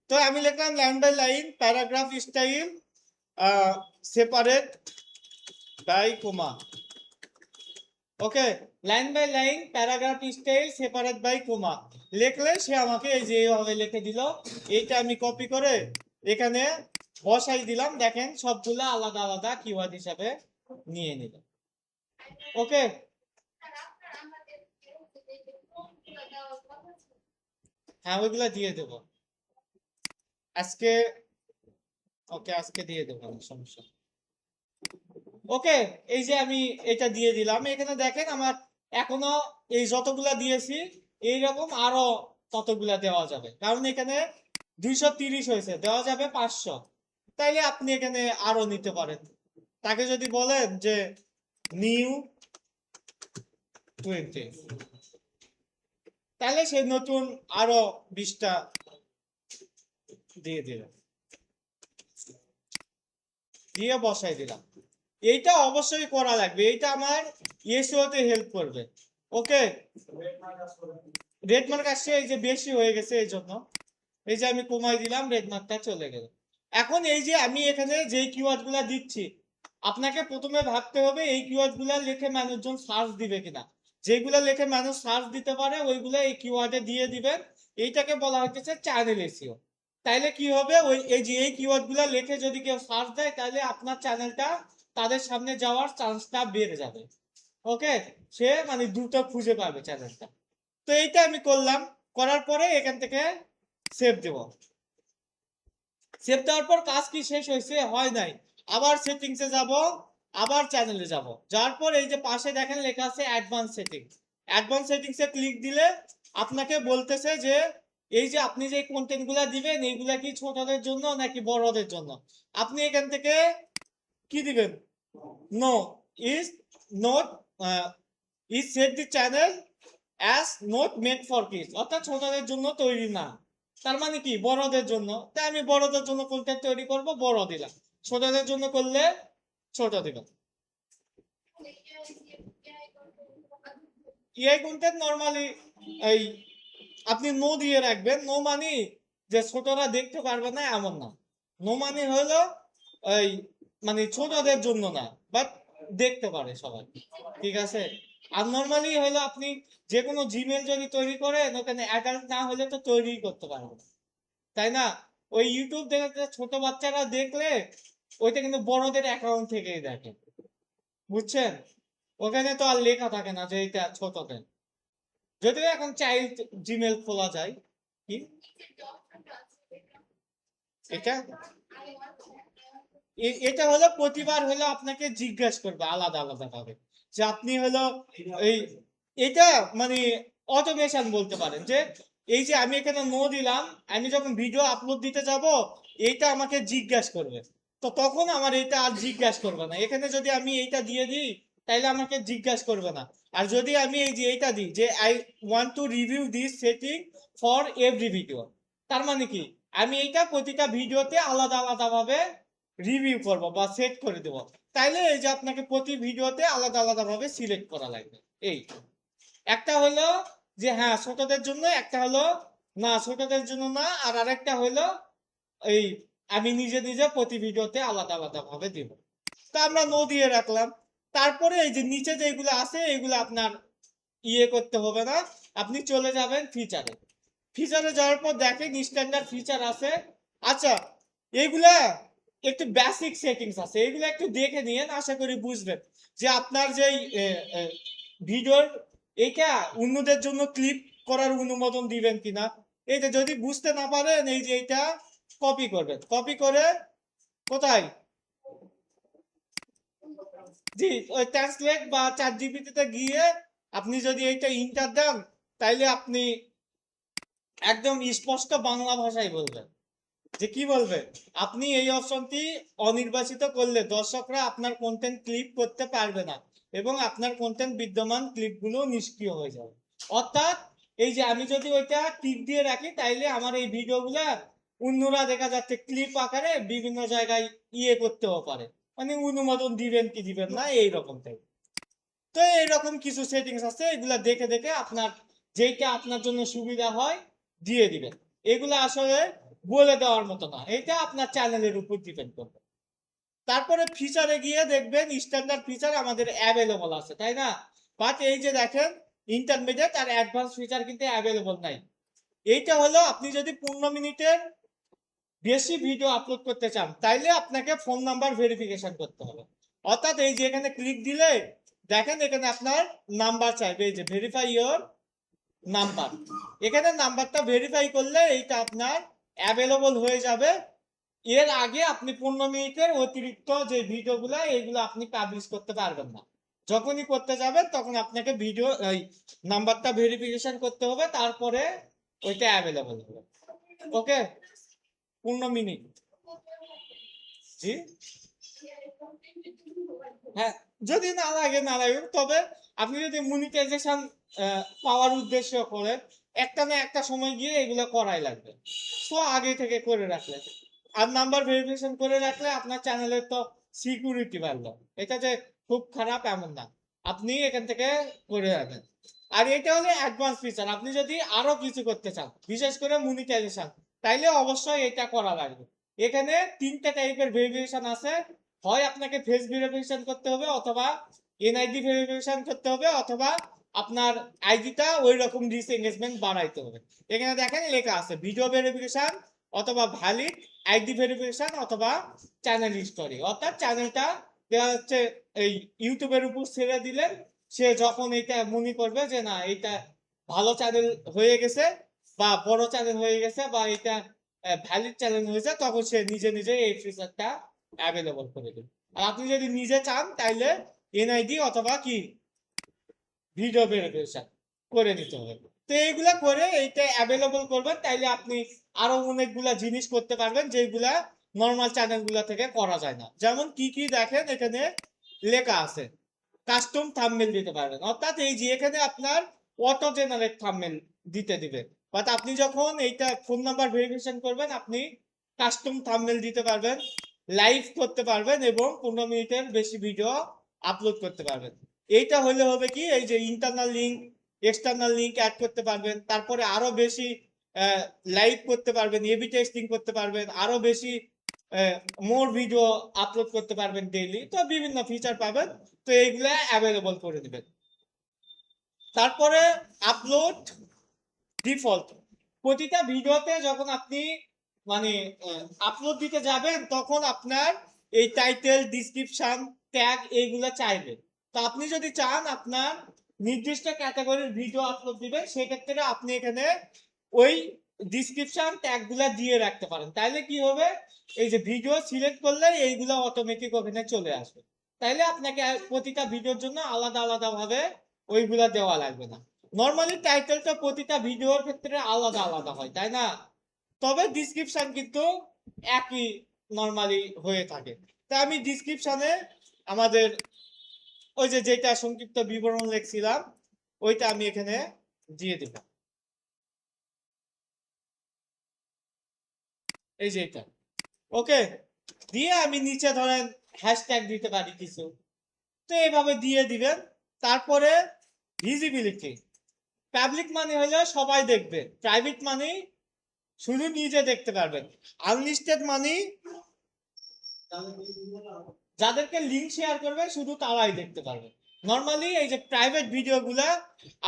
তো আমি লিখলাম line by line paragraph style separate by comma. Okay, line by line paragraph style separate by comma লিখলে সে আমাকে এই যে এইভাবে লিখে দিল। এইটা আমি কপি করে এখানে বসাই দিলাম, দেখেন সবগুলা আলাদা আলাদা কিওয়ার্ড হিসাবে নিয়ে নিল। ওকে, হ্যাঁ ওইগুলা দিয়ে দেবো আজকে। ওকে, আজকে দিয়ে দেবো, সমস্যা। ওকে, এই যে আমি এটা দিয়ে দিলাম, এখানে দেখেন আমার এখনো এই যতগুলা দিয়েছি এইরকম আরো ততগুলা দেওয়া যাবে, কারণ এখানে 230 হয়েছে, দেওয়া যাবে 500। তাইলে আপনি এখানে আরো নিতে পারেন। তাকে যদি বলেন যে নিউ 20, তাহলে সে নতুন আরো 20টা দিয়ে দিল, দিয়ে বসাই দিলাম। এইটা অবশ্যই করা লাগবে, এইটা আমার এসইওতে হেল্প করবে। ওকে, রেড মার্ক আসছে, এই যে বেশি হয়ে গেছে এই জন্য এই যে আমি কমাই দিলাম, রেড মার্কটা চলে গেল। এখন এই যে আমি এখানে যে কিওয়ার্ড গুলা দিচ্ছি, আপনাকে প্রথমে ভাবতে হবে এই কিওয়ার্ড গুলা লিখে মানুষজন সার্চ দিবে কিনা। যেগুলা লিখে মানুষ সার্চ দিতে পারে ওইগুলা এই কিওয়ার্ডে দিয়ে দিবেন। এইটাকে বলা হচ্ছে চ্যানেল এসইও। তাইলে কি হবে, ওই এই যে এই কিওয়ার্ড গুলা লিখে যদি কেউ সার্চ দেয় তাহলে আপনার চ্যানেলটা তাদের সামনে যাওয়ার চান্সটা বেড়ে যাবে। ওকে, সে মানে দ্রুত খুঁজে পাবে চ্যানেলটা। তো এইটা আমি করলাম, করার পরে এখান থেকে সেভ দেব। সেভ দেওয়ার পর কাজ কি শেষ হয়েছে? হয় নাই। আবার সেটিংসে যাব, আবার চ্যানেলে যাব, যার পর এই যে পাশে দেখেন লেখা আছে অ্যাডভান্স সেটিংস। অ্যাডভান্স সেটিংসে ক্লিক দিলে আপনাকে বলতেছে যে এই যে আপনি যে কন্টেন্ট গুলা দিবেন এইগুলা কি ছোটদের জন্য নাকি বড়দের জন্য? আপনি এখান থেকে কি দিবেন? No is not is set the channel as not made for kids, অর্থাৎ ছোটদের জন্য তৈরি না। তার মানে কি বড়দের জন্য, তাই আমি বড়দের জন্য কন্টেন্ট তৈরি করব, বড় দিলাম। ছোটদের জন্য করলে ছোট দিলাম। এআই কন্টেন্ট নরমালি এই আপনি নো দিয়ে রাখবেন। নো মানে যে ছোটরা দেখতে পারবে না এমন না। নো মানে হলো এই মানে ছোটদের জন্য না, বাট দেখতে পারে সবাই, ঠিক আছে। আর নরমালি হলো আপনি যে কোনো জিমেল যদি তৈরি করেন ওখানে অ্যাডাল্ট না হলে তো তৈরি করতে পারবেন না, তাই না? ওই ইউটিউব দেখে ছোট বাচ্চারা দেখলে ওইটা কিন্তু বড়দের অ্যাকাউন্ট থেকেই দেখে, বুঝছেন? ওখানে তো আর লেখা থাকে না যে এটা ছোটদের, যদিও এখন চাইল্ড জিমেল খোলা যায়। কি এটা? এটা হলো প্রতিবার হলো আপনাকে জিজ্ঞেস করবে আলাদা আলাদা ভাবে যে আপনি হলো এই এটা মানে অটোমেশন বলতে পারেন যে এই যে আমি এখানে নো দিলাম, আমি যখন ভিডিও আপলোড দিতে যাব এইটা আমাকে জিজ্ঞেস করবে। তো তখন আমার এটা আর জিজ্ঞেস করবে না। এখানে যদি আমি এইটা দিয়ে দিই তাইলে আমাকে জিজ্ঞাসা করবে না। আর যদি আমি এই যে এইটা দিই যে I want to review this setting for every video, তার মানে কি আমি এইটা প্রতিটা ভিডিওতে আলাদা আলাদা ভাবে রিভিউ করব বা সেট করে দেব। তাইলে এই যে আপনাকে প্রতি ভিডিওতে আলাদা আলাদা ভাবে সিলেক্ট করা লাগবে। এই একটা হলো যে হ্যাঁ ছোটদের জন্য, একটা হলো না ছোটদের জন্য না, আর আরেকটা হলো এই আমি নিজে নিজে প্রতি ভিডিওতে আলাদা আলাদা ভাবে দিব। তা আমরা নো দিয়ে রাখলাম। তারপরে এই যে নিচে যেগুলো আছে এগুলো আপনার ইয়ে করতে হবে না। আপনি চলে যাবেন ফিচারে। ফিচারে যাওয়ার পর দেখেন স্ট্যান্ডার্ড ফিচার আছে। আচ্ছা, এইগুলা একটু বেসিক সেটিংস আছে, এগুলো একটু দেখে নিয়েন, আশা করি বুঝবেন যে আপনার যে ভিডিওর এইটা অন্যদের জন্য ক্লিপ করার অনুমোদন দিবেন কিনা। এই যে যদি বুঝতে না পারেন এই যে এইটা কপি করবেন, কপি করে কোথায়, জি ওই ট্রান্সলেট বা চ্যাট জিপিটিতে গিয়ে আপনি যদি এইটা ইন্টার দেন তাইলে আপনি একদম স্পষ্ট বাংলা ভাষায় বলবেন যে কি বলবে। আপনি এই অপশনটি অনির্বাচিত করলে দর্শকরা আপনার কন্টেন্ট ক্লিক করতে পারবে না এবং আপনার কন্টেন্ট বিদ্যমান ক্লিপগুলো নিষ্ক্রিয় হয়ে যাবে। অর্থাৎ এই যে আমি যদি ওইটা টিক দিয়ে রাখি তাইলে আমার এই ভিডিওগুলা অন্যরা দেখা যাচ্ছে ক্লিপ আকারে বিভিন্ন জায়গায় ইয়ে করতেও পারে, মানে অনুমোদন দিবেন কি দিবেন না এইরকম টাইপ। তো এইরকম কিছু সেটিংস আছে, এগুলা দেখে দেখে আপনার যেটা আপনার জন্য সুবিধা হয় দিয়ে দিবেন। এগুলো আসলে বলে দেওয়ার মতো না, এটা আপনার চ্যানেলের উপর ডিপেন্ড করবে। তারপরে ফিচারে গিয়ে দেখবেন স্ট্যান্ডার্ড ফিচার আমাদের অ্যাভেলেবল আছে, তাই না? বাট এই যে দেখেন ইন্টারমিডিয়েট আর অ্যাডভান্স ফিচার কিন্তু অ্যাভেলেবল নাই। এইটা হলো আপনি যদি 15 মিনিটের বেশি ভিডিও আপলোড করতে চান তাইলে আপনাকে ফোন নাম্বার ভেরিফিকেশন করতে হবে। অর্থাৎ এই যে এখানে ক্লিক দিলে দেখেন এখানে আপনার নাম্বার চাইবে, এই যে ভেরিফাই ইওর নাম্বার। এখানে নাম্বারটা ভেরিফাই করলে এইটা আপনার অ্যাভেলেবল হয়ে যাবে। এর আগে আপনি 15 মিনিটের অতিরিক্ত যে ভিডিওগুলো এগুলো আপনি পাবলিশ করতে পারবেন না। যখনই করতে যাবেন তখন আপনাকে ভিডিও এই নাম্বারটা ভেরিফিকেশন করতে হবে, তারপরে ওইটা অ্যাভেলেবল হবে। ওকে, 15 মিনিট। জি হ্যাঁ, যদি না লাগে না লাগে, তবে আপনি যদি মনিটাইজেশন পাওয়ার উদ্দেশ্য করেন একটা না একটা সময় গিয়ে এগুলো করাই লাগবে। তো আগে থেকে করে রাখলে আর নাম্বার ভেরিফিকেশন করে রাখলে আপনার চ্যানেলের তো সিকিউরিটি বাড়লো। এটা যে খুব খারাপ এমন না, আপনি এখান থেকে করে রাখেন। আর এটা হলো অ্যাডভান্স ফিচার, আপনি যদি আরো কিছু করতে চান বিশেষ করে মনিটাইজেশন তাইলে অবশ্যই এটা করা লাগবে। এখানে 3টে টাইপের ভেরিফিকেশন আছে, হয় আপনাকে ফেস ভেরিফিকেশন করতে হবে অথবা এনআইডি ভেরিফিকেশন করতে হবে অথবা আপনার আইডিটা ওই রকম রিচ এঙ্গেজমেন্ট বাড়াইতে হবে। এখানে দেখেন লেখা আছে ভিডিও ভেরিফিকেশন অথবা ভ্যালিড আইডি ভেরিফিকেশন অথবা চ্যানেল হিস্টোরি। অর্থাৎ চ্যানেলটা দেওয়া হচ্ছে এই ইউটিউবের উপর ছেড়ে দিলে সে যখন এটা মনে করবে যে না এটা ভালো চ্যানেল হয়ে গেছে বা বড় চ্যানেল হয়ে গেছে বা এটা ভ্যালিড চ্যানেল হয়েছে তখন সে নিজে নিজে এই ফিচারটা অ্যাভেলেবল করে দেবে। আর আপনি যদি নিজে চান তাইলে এনআইডি অথবা কি ভিডিও ভেরিফিকেশন করে নিতে হবে। তো এইগুলা করে এইটা অ্যাভেলেবল করবেন, তাইলে আপনি আরো অনেকগুলা জিনিস করতে পারবেন যেগুলা নর্মাল চ্যানেলগুলা থেকে করা যায় না। যেমন কি কি দেখেন এখানে লেখা আছে, কাস্টম থাম্বনেল দিতে পারবেন, অর্থাৎ এই যে এখানে আপনার অটো জেনারেট থাম্বনেল দিতে দিবে, বাট আপনি যখন এইটা ফোন নাম্বার ভেরিফিকেশন করবেন আপনি কাস্টম থাম্বনেল দিতে পারবেন, লাইভ করতে পারবেন এবং 15 মিনিটের বেশি ভিডিও আপলোড করতে পারবেন। এইটা হলে হবে কি, এই যে internal link external link add করতে পারবেন, তারপরে আরো বেশি লাইভ করতে পারবেন, এবি টেস্টিং করতে পারবেন, আরো বেশি মোর ভিডিও আপলোড করতে পারবেন ডেইলি, তো বিভিন্ন ফিচার পাবেন। তো এইগুলা অ্যাভেলেবল করে দিবেন। তারপরে আপলোড ডিফল্ট, প্রতিটা ভিডিওতে যখন আপনি মানে আপলোড দিতে যাবেন তখন আপনার এই টাইটেল, ডিসক্রিপশন, ট্যাগ এইগুলা চাইবে। তো আপনি যদি চান আপনার নির্দিষ্ট ক্যাটাগরির ভিডিও আপলোড দিবেন, সেক্ষেত্রে আপনি এখানে ওই ডিসক্রিপশন ট্যাগগুলা দিয়ে রাখতে পারেন। তাইলে কি হবে, এই যে ভিডিও সিলেক্ট করলে এইগুলা অটোমেটিক ওখানে চলে আসবে। তাইলে আপনাকে প্রতিটা ভিডিওর জন্য আলাদা আলাদা ভাবে ওইগুলা দেওয়া লাগবে না। নর্মালি টাইটেলটা প্রতিটা ভিডিওর ক্ষেত্রে আলাদা আলাদা হয়, তাই না? তবে ডিসক্রিপশন কিন্তু একই নর্মালি হয়ে থাকে। তা আমি ডিসক্রিপশনে আমাদের ওই যে যেটা সংক্ষিপ্ত বিবরণ লিখছিলাম ওইটা আমি এখানে দিয়ে দেব, এই যে এটা। ওকে, দিয়ে আমি নিচে ধরেন হ্যাশট্যাগ দিতে পারি কিছু, তো এইভাবে দিয়ে দিবেন। তারপরে ভিজিবিলিটি, পাবলিক মানে হলো সবাই দেখবে, প্রাইভেট মানে শুধু নিজে দেখতে পারবেন, আনলিস্টেড মানে যাদেরকে লিংক শেয়ার করবে শুধু তারাই দেখতে পারবে। নর্মালি এই যে প্রাইভেট ভিডিওগুলা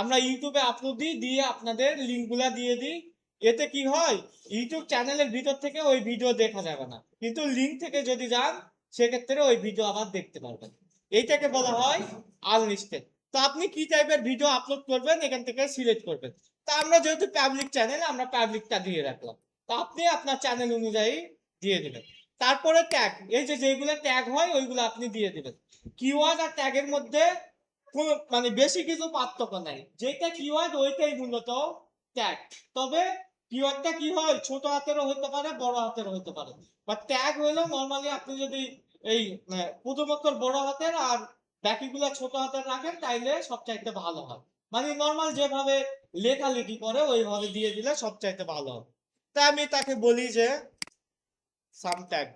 আমরা ইউটিউবে আপলোড দিই, দিয়ে আপনাদের লিঙ্কগুলা দিয়ে দিই, এতে কি হয় ইউটিউব চ্যানেলের ভিতর থেকে ওই ভিডিও দেখা যাবে না, কিন্তু লিঙ্ক থেকে যদি যান সেক্ষেত্রে ওই ভিডিও আবার দেখতে পারবেন। এইটাকে বলা হয় আনলিস্টেড। তো আপনি কি টাইপের ভিডিও আপলোড করবেন এখান থেকে সিলেক্ট করবেন। তা আমরা যেহেতু পাবলিক চ্যানেল আমরা পাবলিকটা দিয়ে রাখলাম, তো আপনি আপনার চ্যানেল অনুযায়ী দিয়ে দিবেন। তারপরে ট্যাগ, এই যে যেগুলো ট্যাগ হয় ওইগুলো আপনি দিয়ে দিবেন। কিওয়ার্ড আর ট্যাগের মধ্যে কোনো মানে বেশি কিছু পার্থক্য নাই, যেটা কিওয়ার্ড ওইটাই মূলত ট্যাগ। তবে কিওয়ার্ডটা কি হয়, ছোট হাতেরও হতে পারে বড় হাতেরও হতে পারে, বা ট্যাগ হইলো নর্মালি আপনি যদি এই প্রথমত বড় হাতের আর বাকিগুলো ছোট হাতের রাখেন তাইলে সবচাইতে ভালো হয়। মানে নর্মাল যেভাবে লেখালেখি করে ওইভাবে দিয়ে দিলে সবচাইতে ভালো হবে। তা আমি তাকে বলি যে সাম ট্যাগ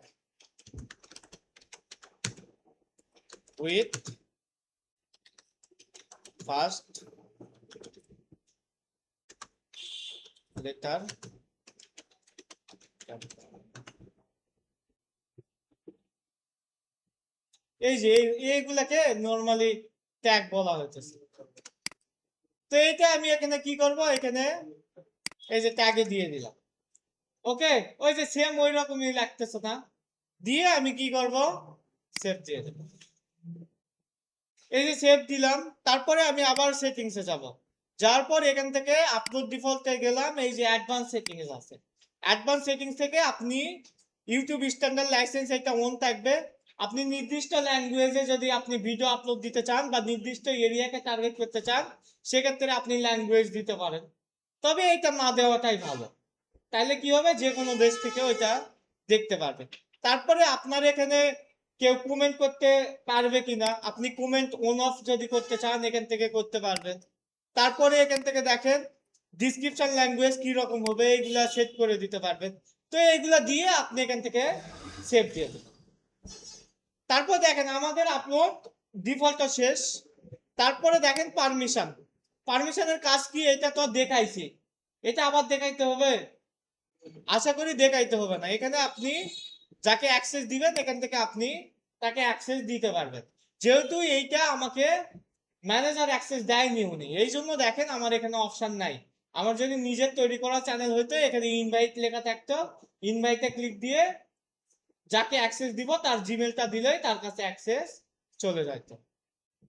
with first letter এই যে এইগুলাকে নর্মালি ট্যাগ বলা হয়েছে। তো এইটা আমি এখানে কি করব, এখানে এই যে ট্যাগে দিয়ে দিলাম। ওকে, ওই যে সেম ওই রকমই লাগতেছে না, দিয়ে আমি কি করব, সেভ দিয়ে দেব। এই যে সেভ দিলাম, তারপরে আমি আবার সেটিংসে যাব, যার পর এখান থেকে আপলোড ডিফল্টে গেলাম, এই যে অ্যাডভান্স সেটিংস আছে, অ্যাডভান্স সেটিংস থেকে আপনি ইউটিউব স্ট্যান্ডার্ড লাইসেন্স এটা অন থাকবে। আপনি নির্দিষ্ট ল্যাঙ্গুয়েজে যদি আপনি ভিডিও আপলোড দিতে চান বা নির্দিষ্ট এরিয়াকে টার্গেট করতে চান সেক্ষেত্রে আপনি ল্যাঙ্গুয়েজ দিতে পারেন, তবে এটা না দেওয়াটাই ভালো। তাহলে কি হবে, যে কোনো দেশ থেকে ওইটা দেখতে পারবে। তারপরে আপনার এখানে কেউ কমেন্ট করতে পারবে কিনা, আপনি কমেন্ট অন অফ যদি করতে চান এখান থেকে করতে পারবেন। তারপরে এখান থেকে দেখেন ডিসক্রিপশন ল্যাঙ্গুয়েজ কি রকম হবে এইগুলা সেট করে দিতে পারবেন। তো এইগুলা দিয়ে আপনি এখান থেকে সেভ দিয়ে দেবেন। তারপর দেখেন আমাদের আপলোড ডিফল্টটা শেষ। তারপরে দেখেন পারমিশন, পারমিশনের কাজ কি এটা তো দেখাইছি, এটা আবার দেখাইতে হবে? আশা করি দেখাইতে হবে না। এখানে আপনি যাকে অ্যাক্সেস দিবেন এখান থেকে আপনি তাকে অ্যাক্সেস দিতে পারবেন। যেহেতু এইটা আমাকে ম্যানেজার অ্যাক্সেস দেয়নি উনি, এই জন্য দেখেন আমার এখানে অপশন নাই। আমার যদি নিজের তৈরি করা চ্যানেল হইতো এখানে ইনভাইট লেখা থাকতো, ইনভাইটে ক্লিক দিয়ে যাকে অ্যাক্সেস দিব তার জিমেলটা দিলেই তার কাছে অ্যাক্সেস চলে যেত।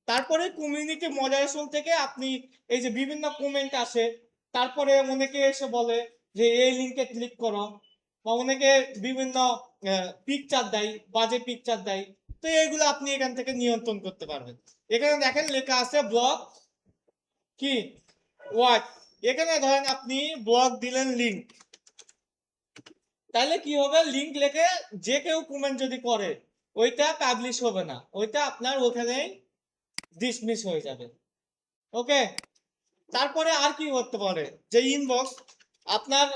তারপরে কমিউনিটি মডারেশন থেকে আপনি এই যে বিভিন্ন কমেন্ট আসে, তারপরে অনেকে এসে বলে যে এই লিঙ্কে ক্লিক করো, বা অনেকে বিভিন্ন পিকচার দেয়, বাজে পিকচার দেয়, তো এইগুলো আপনি এখান থেকে নিয়ন্ত্রণ করতে পারবেন। এখানে দেখেন লেখা আছে ব্লক কি ওয়াট, এখানে ধরেন আপনি ব্লগ দিলেন লিংক, তাহলে কি হবে, লিংক লিখে যে কেউ কমেন্ট যদি করে ওইটা পাবলিশ হবে না, ওইটা আপনার ওখানেই ডিসমিস হয়ে যাবে। ওকে, তারপরে আর কি করতে পারে, যে ইনবক্স আপনার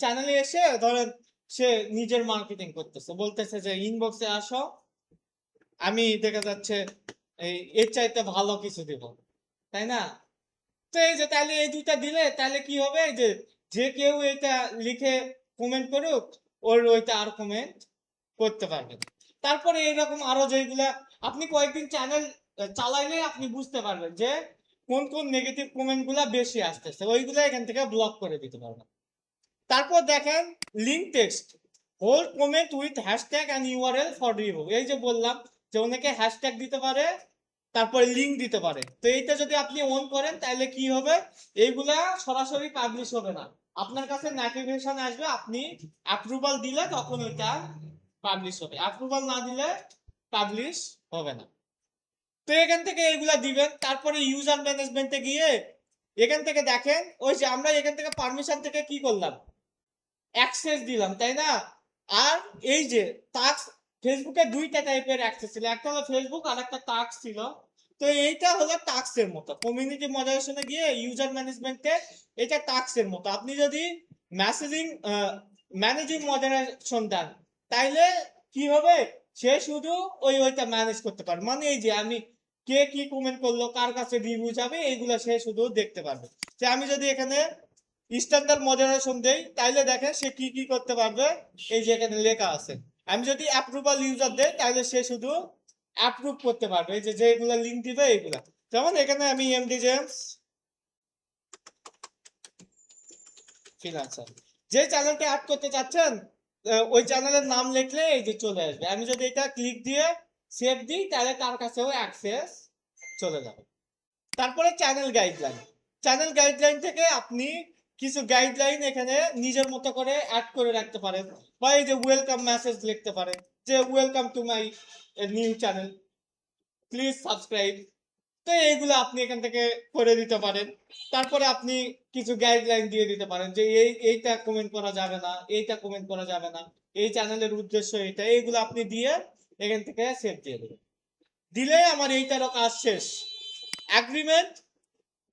চ্যানেলে এসে ধরেন সে নিজের মার্কেটিং করতেছে, বলতেছে যে ইনবক্সে আসো, আমি দেখা যাচ্ছে এর চাইতে ভালো কিছু দিব, তাই না? তো এই যে তাহলে এই দুইটা দিলে তাহলে কি হবে, যে যে কেউ এটা লিখে কমেন্ট করুক, ওর ওইটা আর কমেন্ট করতে পারবে না। তারপরে এইরকম আরো যেগুলা আপনি কয়েকদিন চ্যানেল চালাইলে আপনি বুঝতে পারবেন যে কোন কোন নেগেটিভ কমেন্ট গুলা বেশি আসতেছে, ওইগুলা এখান থেকে ব্লক করে দিতে পারবেন। তারপর দেখেন link text, whole comment with hashtag and URL for review. এই যে বললাম যে অনেকে হ্যাশট্যাগ দিতে পারে, তারপরে লিঙ্ক দিতে পারে, তো এইটা যদি আপনি অন করেন তাহলে কি হবে, এইগুলা সরাসরি পাবলিশ হবে না, আপনার কাছে নোটিফিকেশন আসবে, আপনি অ্যাপ্রুভাল দিলে তখন ওইটা পাবলিশ হবে, অ্যাপ্রুভাল না দিলে পাবলিশ হবে না। তো এখান থেকে এগুলা দিবেন। তারপরে ইউজার ম্যানেজমেন্টে গিয়ে এখান থেকে দেখেন, ওই যে আমরা এখান থেকে পারমিশন থেকে কি করলাম, অ্যাক্সেস দিলাম, তাই না? আর এই যে টাস্ক, ফেসবুকে দুইটা টাইপের অ্যাক্সেস ছিল, একটা হলো ফেসবুক আর একটা টাস্ক ছিল। তো এইটা হলো টাস্কের মতো, কমিউনিটি মডারেশনে গিয়ে ইউজার ম্যানেজমেন্টে এটা টাস্কের মতো, আপনি যদি মেসেজিং ম্যানেজিং মডারেশন দেন তাইলে কি হবে, সে শুধু ওইটা ম্যানেজ করতে পারবে, মানে এই যে আমি কে কি কমেন্ট করলো, কার কাছে রিভিউ যাবে, এইগুলো সে শুধু দেখতে পারবে। যে আমি যদি এখানে স্ট্যান্ডার্ড মডারেশন দেই তাইলে দেখেন সে কি কি করতে পারবে, এই যে এখানে লেখা আছে। আমি যদি অ্যাপ্রুভাল ইউজার দেই তাহলে সে শুধু অ্যাপ্রুভ করতে পারবে, এই যে যেগুলো লিংক দিবে এইগুলা। যেমন এখানে আমি এমডি জেমস ফ্রিল্যান্সার, যে চ্যানেলটা অ্যাড করতে চাচ্ছেন ওই চ্যানেলের নাম লিখলে এই যে চলে আসবে, আমি যদি এটা ক্লিক দিয়ে সেভ দিই তাহলে তার কাছেও অ্যাক্সেস চলে যাবে। তারপরে চ্যানেল গাইডলাইন, চ্যানেল গাইডলাইন থেকে আপনি কিছু গাইডলাইন এখানে নিজের মতো করে অ্যাড করে রাখতে পারেন, বা এই যে ওয়েলকাম মেসেজ লিখতে পারেন, যে welcome to my new channel, please subscribe. তো এইগুলো আপনি এখান থেকে করে দিতে পারেন। তারপরে আপনি কিছু গাইডলাইন দিয়ে দিতে পারেন যে এইটা কমেন্ট করা যাবে না, এইটা কমেন্ট করা যাবে না, এই চ্যানেলের উদ্দেশ্য এটা, এইগুলো আপনি দিয়ে এখান থেকে সেভ দিয়ে দেবেন। দিলে আমার এইটারও কাজ শেষ। অ্যাগ্রিমেন্ট,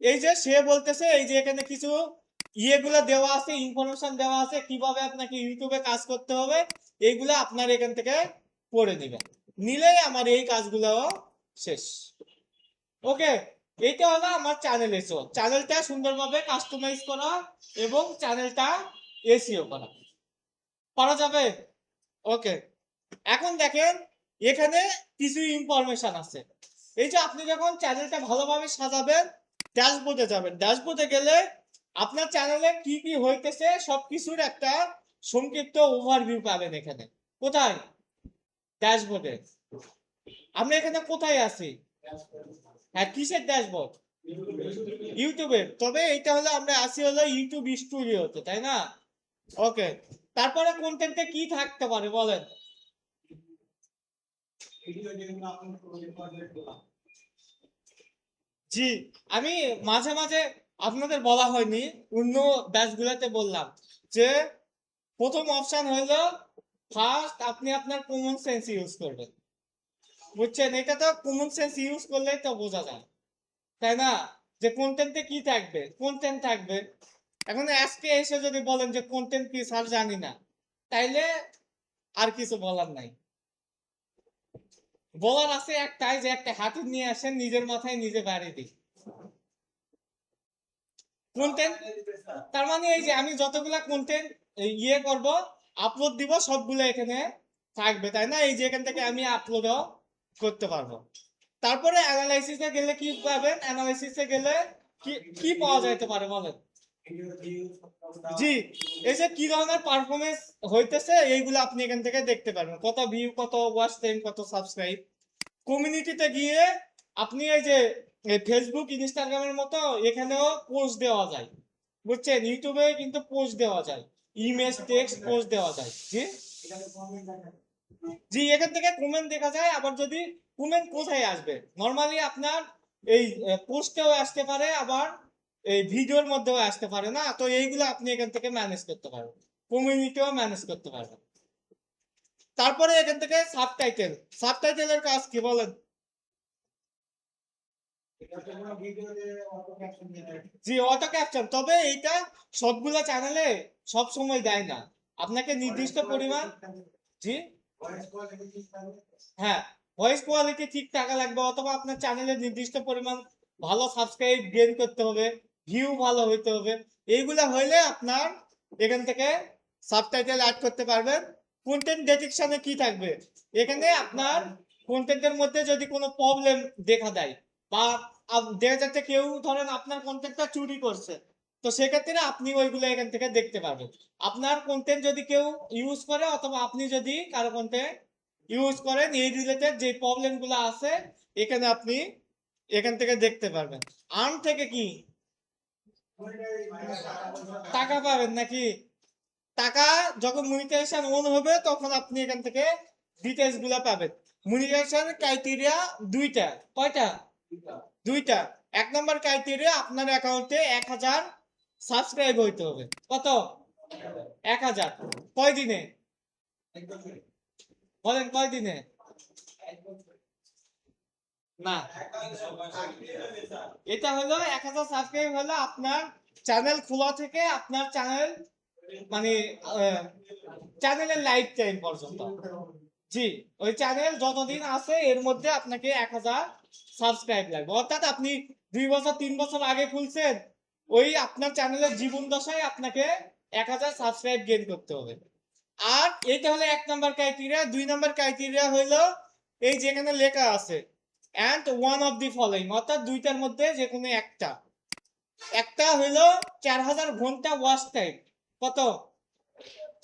এই যে সে বলতেছে এই যে এখানে কিছু ইয়েগুলো দেওয়া আছে, ইনফরমেশন দেওয়া আছে কিভাবে আপনাকে ইউটিউবে কাজ করতে হবে, এইগুলো আপনার এখান থেকে পড়ে নেবেন, নিলে আমার এই কাজগুলো শেষ। ওকে, এইটা হলো আমার চ্যানেল এসিও, চ্যানেলটা সুন্দরভাবে কাস্টমাইজ করা এবং চ্যানেলটা এসিও করা করা যাবে। ওকে, এখন দেখেন এখানে কিছু ইনফরমেশন আছে। এই যে আপনি যখন চ্যানেলটা ভালোভাবে সাজাবেন, ড্যাশবোর্ডে যাবেন, ড্যাশবোর্ডে গেলে আপনার চ্যানেলে কি কি হইতেছে সবকিছুর একটা সংক্ষিপ্ত ওভারভিউ পাবেন এখানে। কোথায়? ড্যাশবোর্ডে। আমরা এখানে কোথায় আছি? হ্যাঁ, কিসের ড্যাশবোর্ড? ইউটিউবের। তবে এটা হলো আমরা আছি হলো ইউটিউব স্টুডিওতে, তাই না? ওকে, তারপরে কন্টেন্টে কি থাকতে পারে বলেন? জি, আমি মাঝে মাঝে আপনাদের বলা হয়নি, অন্য ব্যাচগুলোতে বললাম যে প্রথম অপশন হলো ফার্স্ট আপনি আপনার কমন সেন্স ইউজ করবেন, বুঝছেন? এটা তো কমন সেন্স ইউজ করলেই তো বোঝা যায়, তাই না? যে কন্টেন্টে কি থাকবে, কন্টেন্ট থাকবে। এখন আজকে এসে যদি বলেন যে কন্টেন্ট কি স্যার জানি না, তাইলে আর কিছু বলার নাই। বলার আছে একটাই, যে একটা হাতুড় নিয়ে আসেন, নিজের মাথায় নিজে বাড়ি দিই। কন্টেন্ট তার মানে এই যে আমি যতগুলা কন্টেন্ট ইয়ে করব, আপলোড দিব, সবগুলো এখানে থাকবে, তাই না? এই যে এখান থেকে আমি আপলোডও করতে পারবো। তারপরে অ্যানালাইসিসে গেলে কি পাবেন, অ্যানালাইসিসে গেলে কি কি পাওয়া যাইতে পারে বলেন? জি, এই যে কি ধরনের পারফরমেন্স হইতেছে এইগুলো আপনি এখান থেকে দেখতে পারবেন, কত ভিউ, কত ওয়াচ টাইম, কত সাবস্ক্রাইব। কমিউনিটিতে গিয়ে আপনি এই যে ফেসবুক ইনস্টাগ্রামের মতো এখানেও পোস্ট দেওয়া যায়, বুঝছেন? ইউটিউবে কিন্তু পোস্ট দেওয়া যায়, ইমেজ টেক্সট পোস্ট দেওয়া যায়। জি জি, এখান থেকে কমেন্ট দেখা যায়। আবার যদি কমেন্ট কোথায় আসবে, নরমালি আপনার এই পোস্টেও আসতে পারে, আবার এই ভিডিওর মধ্যেও আসতে পারে না, তো এইগুলো আপনি এখান থেকে ম্যানেজ করতে পারবেন, কমিউনিটিও ম্যানেজ করতে পারবেন। তারপরে এখান থেকে সাবটাইটেলের কাজ কি বলেন? জি, অটো ক্যাপশন, তবে এইটা সবগুলা চ্যানেলে সব সময় দেয় না, আপনাকে নির্দিষ্ট পরিমাণ। জি, হ্যাঁ, ভয়েস কোয়ালিটি ঠিক থাকা লাগবে, অথবা আপনার চ্যানেলের নির্দিষ্ট পরিমাণ ভালো সাবস্ক্রাইব গেইন করতে হবে, ভিউ ভালো হইতে হবে। এইগুলা হইলে আপনার এখান থেকে সাবটাইটেল অ্যাড করতে পারবেন। কন্টেন্ট ডেটেকশনে কি থাকবে, এখানে আপনার কন্টেন্টের মধ্যে যদি কোনো প্রবলেম দেখা দেয়, বা দেখা যাচ্ছে কেউ ধরেন আপনার কন্টেন্টটা চুরি করছে, তো সেক্ষেত্রে আপনি ওইগুলো এখান থেকে দেখতে পারবেন। আপনার কন্টেন্ট যদি কেউ ইউজ করে, অথবা আপনি যদি কারো কন্টেন্ট ইউজ করেন, এই রিলেটেড যে প্রবলেম গুলো আছে এখানে আপনি এখান থেকে দেখতে পারবেন। আর্ন থেকে কি টাকা পাবেন নাকি? টাকা যখন মনিটাইজেশন অন হবে তখন আপনি এখান থেকে ডিটেইলস গুলা পাবেন। মনিটাইজেশন ক্রাইটেরিয়া দুইটা। কয়টা? দুইটা। এক নম্বর ক্রাইটেরিয়া, আপনার অ্যাকাউন্টে 1000 সাবস্ক্রাইব হইতে হবে। কত? 1000। কয় দিনে? বলেন কয় দিনে? না, এটা হলো 1000 সাবস্ক্রাইব হলো আপনার চ্যানেল খোলা থেকে আপনার চ্যানেল, মানে চ্যানেলের লাইফ টাইম পর্যন্ত। জি, ওই চ্যানেল যতদিন আছে এর মধ্যে আপনাকে 1000 সাবস্ক্রাইব লাগবে। অর্থাৎ আপনি 2 বছর 3 বছর আগে খুলছেন, ওই আপনার চ্যানেলের জীবন দশায় আপনাকে 1000 সাবস্ক্রাইব গেইন করতে হবে। আর এটা হলো 1 নম্বর ক্রাইটেরিয়া। 2 নম্বর ক্রাইটেরিয়া হলো এই যেখানে লেখা আছে and one of the following, অর্থাৎ দুইটার মধ্যে যে কোনো একটা। একটা হলো 4000 ঘন্টা ওয়াচ টাইম। কত?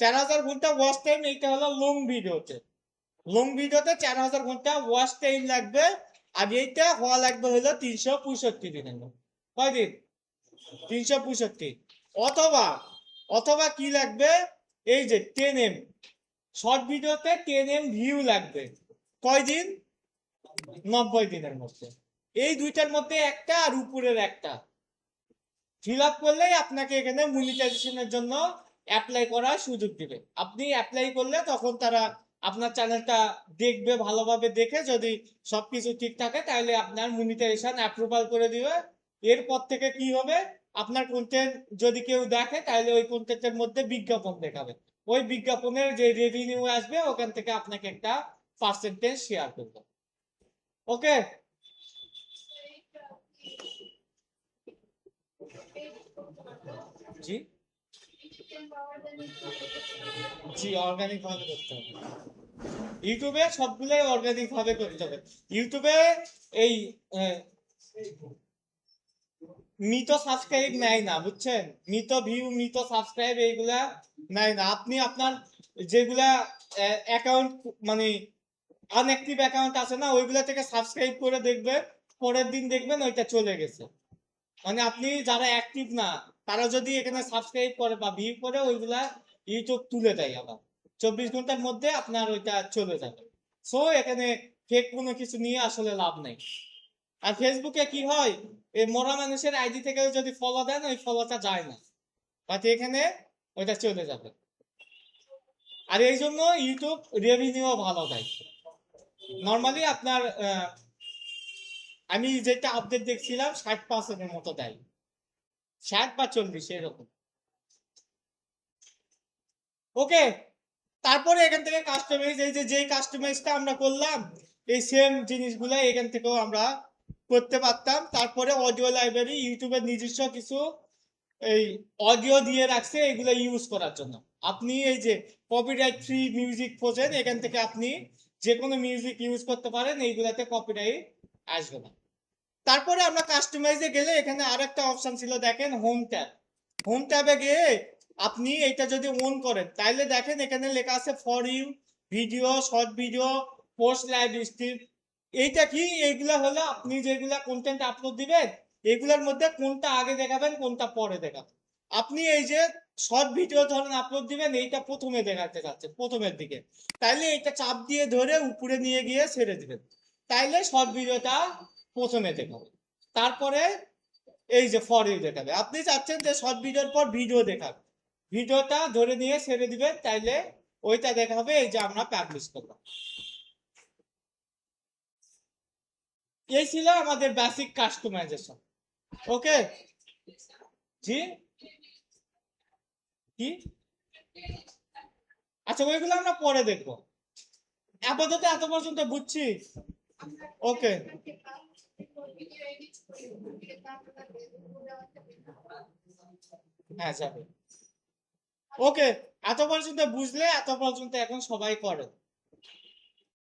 4000 ঘন্টা ওয়াচ টাইম। এইটা হলো লং ভিডিওতে, 4000 ঘন্টা ওয়াচ টাইম লাগবে। আর এইটা হওয়া লাগবে হলো 365 দিনের মধ্যে। কয়দিন? 365। অথবা অথবা কি লাগবে, এই যে 10M, শর্ট ভিডিওতে 10M ভিউ লাগবে। কয়দিন? 90 দিনের মধ্যে। এই দুইটার মধ্যে একটা আর উপরের একটা ফিল আপ করলেই আপনাকে এখানে মনিটাইজেশনের জন্য অ্যাপ্লাই করার সুযোগ দিবে। আপনি অ্যাপ্লাই করলে তখন তারা আপনার চ্যানেলটা দেখবে, ভালোভাবে দেখে যদি সবকিছু ঠিক থাকে তাহলে আপনার মনিটাইজেশন অ্যাপ্রুভাল করে দিবে। এরপর থেকে কি হবে, আপনার কন্টেন্ট যদি কেউ দেখে তাহলে ওই কন্টেন্টের মধ্যে বিজ্ঞাপন দেখাবে, ওই বিজ্ঞাপনের যে রেভিনিউ আসবে ওখান থেকে আপনাকে একটা পার্সেন্টেজ শেয়ার করবে। ওকে, জি জি, অর্গানিক ভাবে করতে হবে। ইউটিউবে সবগুলাই অর্গানিক ভাবে করতে হবে। ইউটিউবে এই মৃত সাবস্ক্রাইব নেয় না, বুঝছেন? মৃত ভিউ, মৃত সাবস্ক্রাইব এইগুলা নেয় না। আপনি আপনার যেগুলা অ্যাকাউন্ট, মানে আনঅ্যাক্টিভ অ্যাকাউন্ট আছে না, ওইগুলা থেকে সাবস্ক্রাইব করে দেখবেন, পরের দিন দেখবেন ওইটা চলে গেছে। মানে আপনি যারা অ্যাক্টিভ না তারা যদি এখানে সাবস্ক্রাইব করে বা ভিউ করে, ওইগুলা ইউটিউব তুলে দেয় আবার 24 ঘন্টার মধ্যে আপনার ওইটা চলে যাবে। সো এখানে ফেক কোনো কিছু নিয়ে আসলে লাভ নাই। আর ফেসবুকে কি হয়, এই মরা মানুষের আইডি থেকে যদি ফলো দেন ওই ফলোটা যায় না, বাট এখানে ওইটা চলে যাবে। আর এই জন্য ইউটিউব রেভিনিউ ভালো দেয়। নর্মালি আপনার আমি যেটা আপডেট দেখছিলাম 60% মতো দেয়, 60 বা 40 এরকম। ওকে, তারপরে এখান থেকে কাস্টমাইজ, এই যে যেই কাস্টমাইজটা আমরা করলাম এই সেম জিনিসগুলো এখান থেকেও আমরা করতে পারতাম। তারপরে অডিও লাইব্রেরি, ইউটিউবের নিজস্ব কিছু এই অডিও দিয়ে রাখছে এগুলো ইউজ করার জন্য। আপনি এই যে কপিরাইট ফ্রি মিউজিক খোঁজেন, এখান থেকে আপনি যে কোনো মিউজিক ইউজ করতে পারেন, এইগুলাতে কপিরাইট আসবে না। তারপরে আমরা কাস্টমাইজে গেলে এখানে আরেকটা অপশন ছিল, দেখেন হোম ট্যাব। হোম ট্যাবে গিয়ে আপনি এটা যদি অন করেন তাহলে দেখেন এখানে লেখা আছে for you, video, short video, post, live stream. এইটা কি? এইগুলা হলো আপনি যেগুলা কন্টেন্ট আপলোড দিবেন এগুলোর মধ্যে কোনটা আগে দেখাবেন কোনটা পরে দেখাবেন। আপনি এই যে শর্ট ভিডিও ধরেন আপলোড দিবেন, এইটা প্রথমে দেখাতে যাচ্ছে প্রথমের দিকে, তাইলে এটা চাপ দিয়ে ধরে উপরে নিয়ে গিয়ে ছেড়ে দিবেন, তাইলে শর্ট ভিডিওটা প্রথমে দেখাবে। তারপরে এই যে ফর ইউ দেখাবে। আপনি চাচ্ছেন যে শর্ট ভিডিওর পর ভিডিও দেখাবে, ভিডিওটা ধরে নিয়ে ছেড়ে দিবেন, তাইলে ওইটা দেখাবে। এই যে আমরা পাবলিশ করলাম। এই ছিল আমাদের বেসিক কাস্টমাইজেশন। ওকে, জি, কি? আচ্ছা, ওইগুলো আমরা পরে দেখবো, আপাতত এত পর্যন্ত বুঝছি। ওকে, হ্যাঁ যাবে। ওকে, এত পর্যন্ত বুঝলে, এত পর্যন্ত এখন সবাই করে।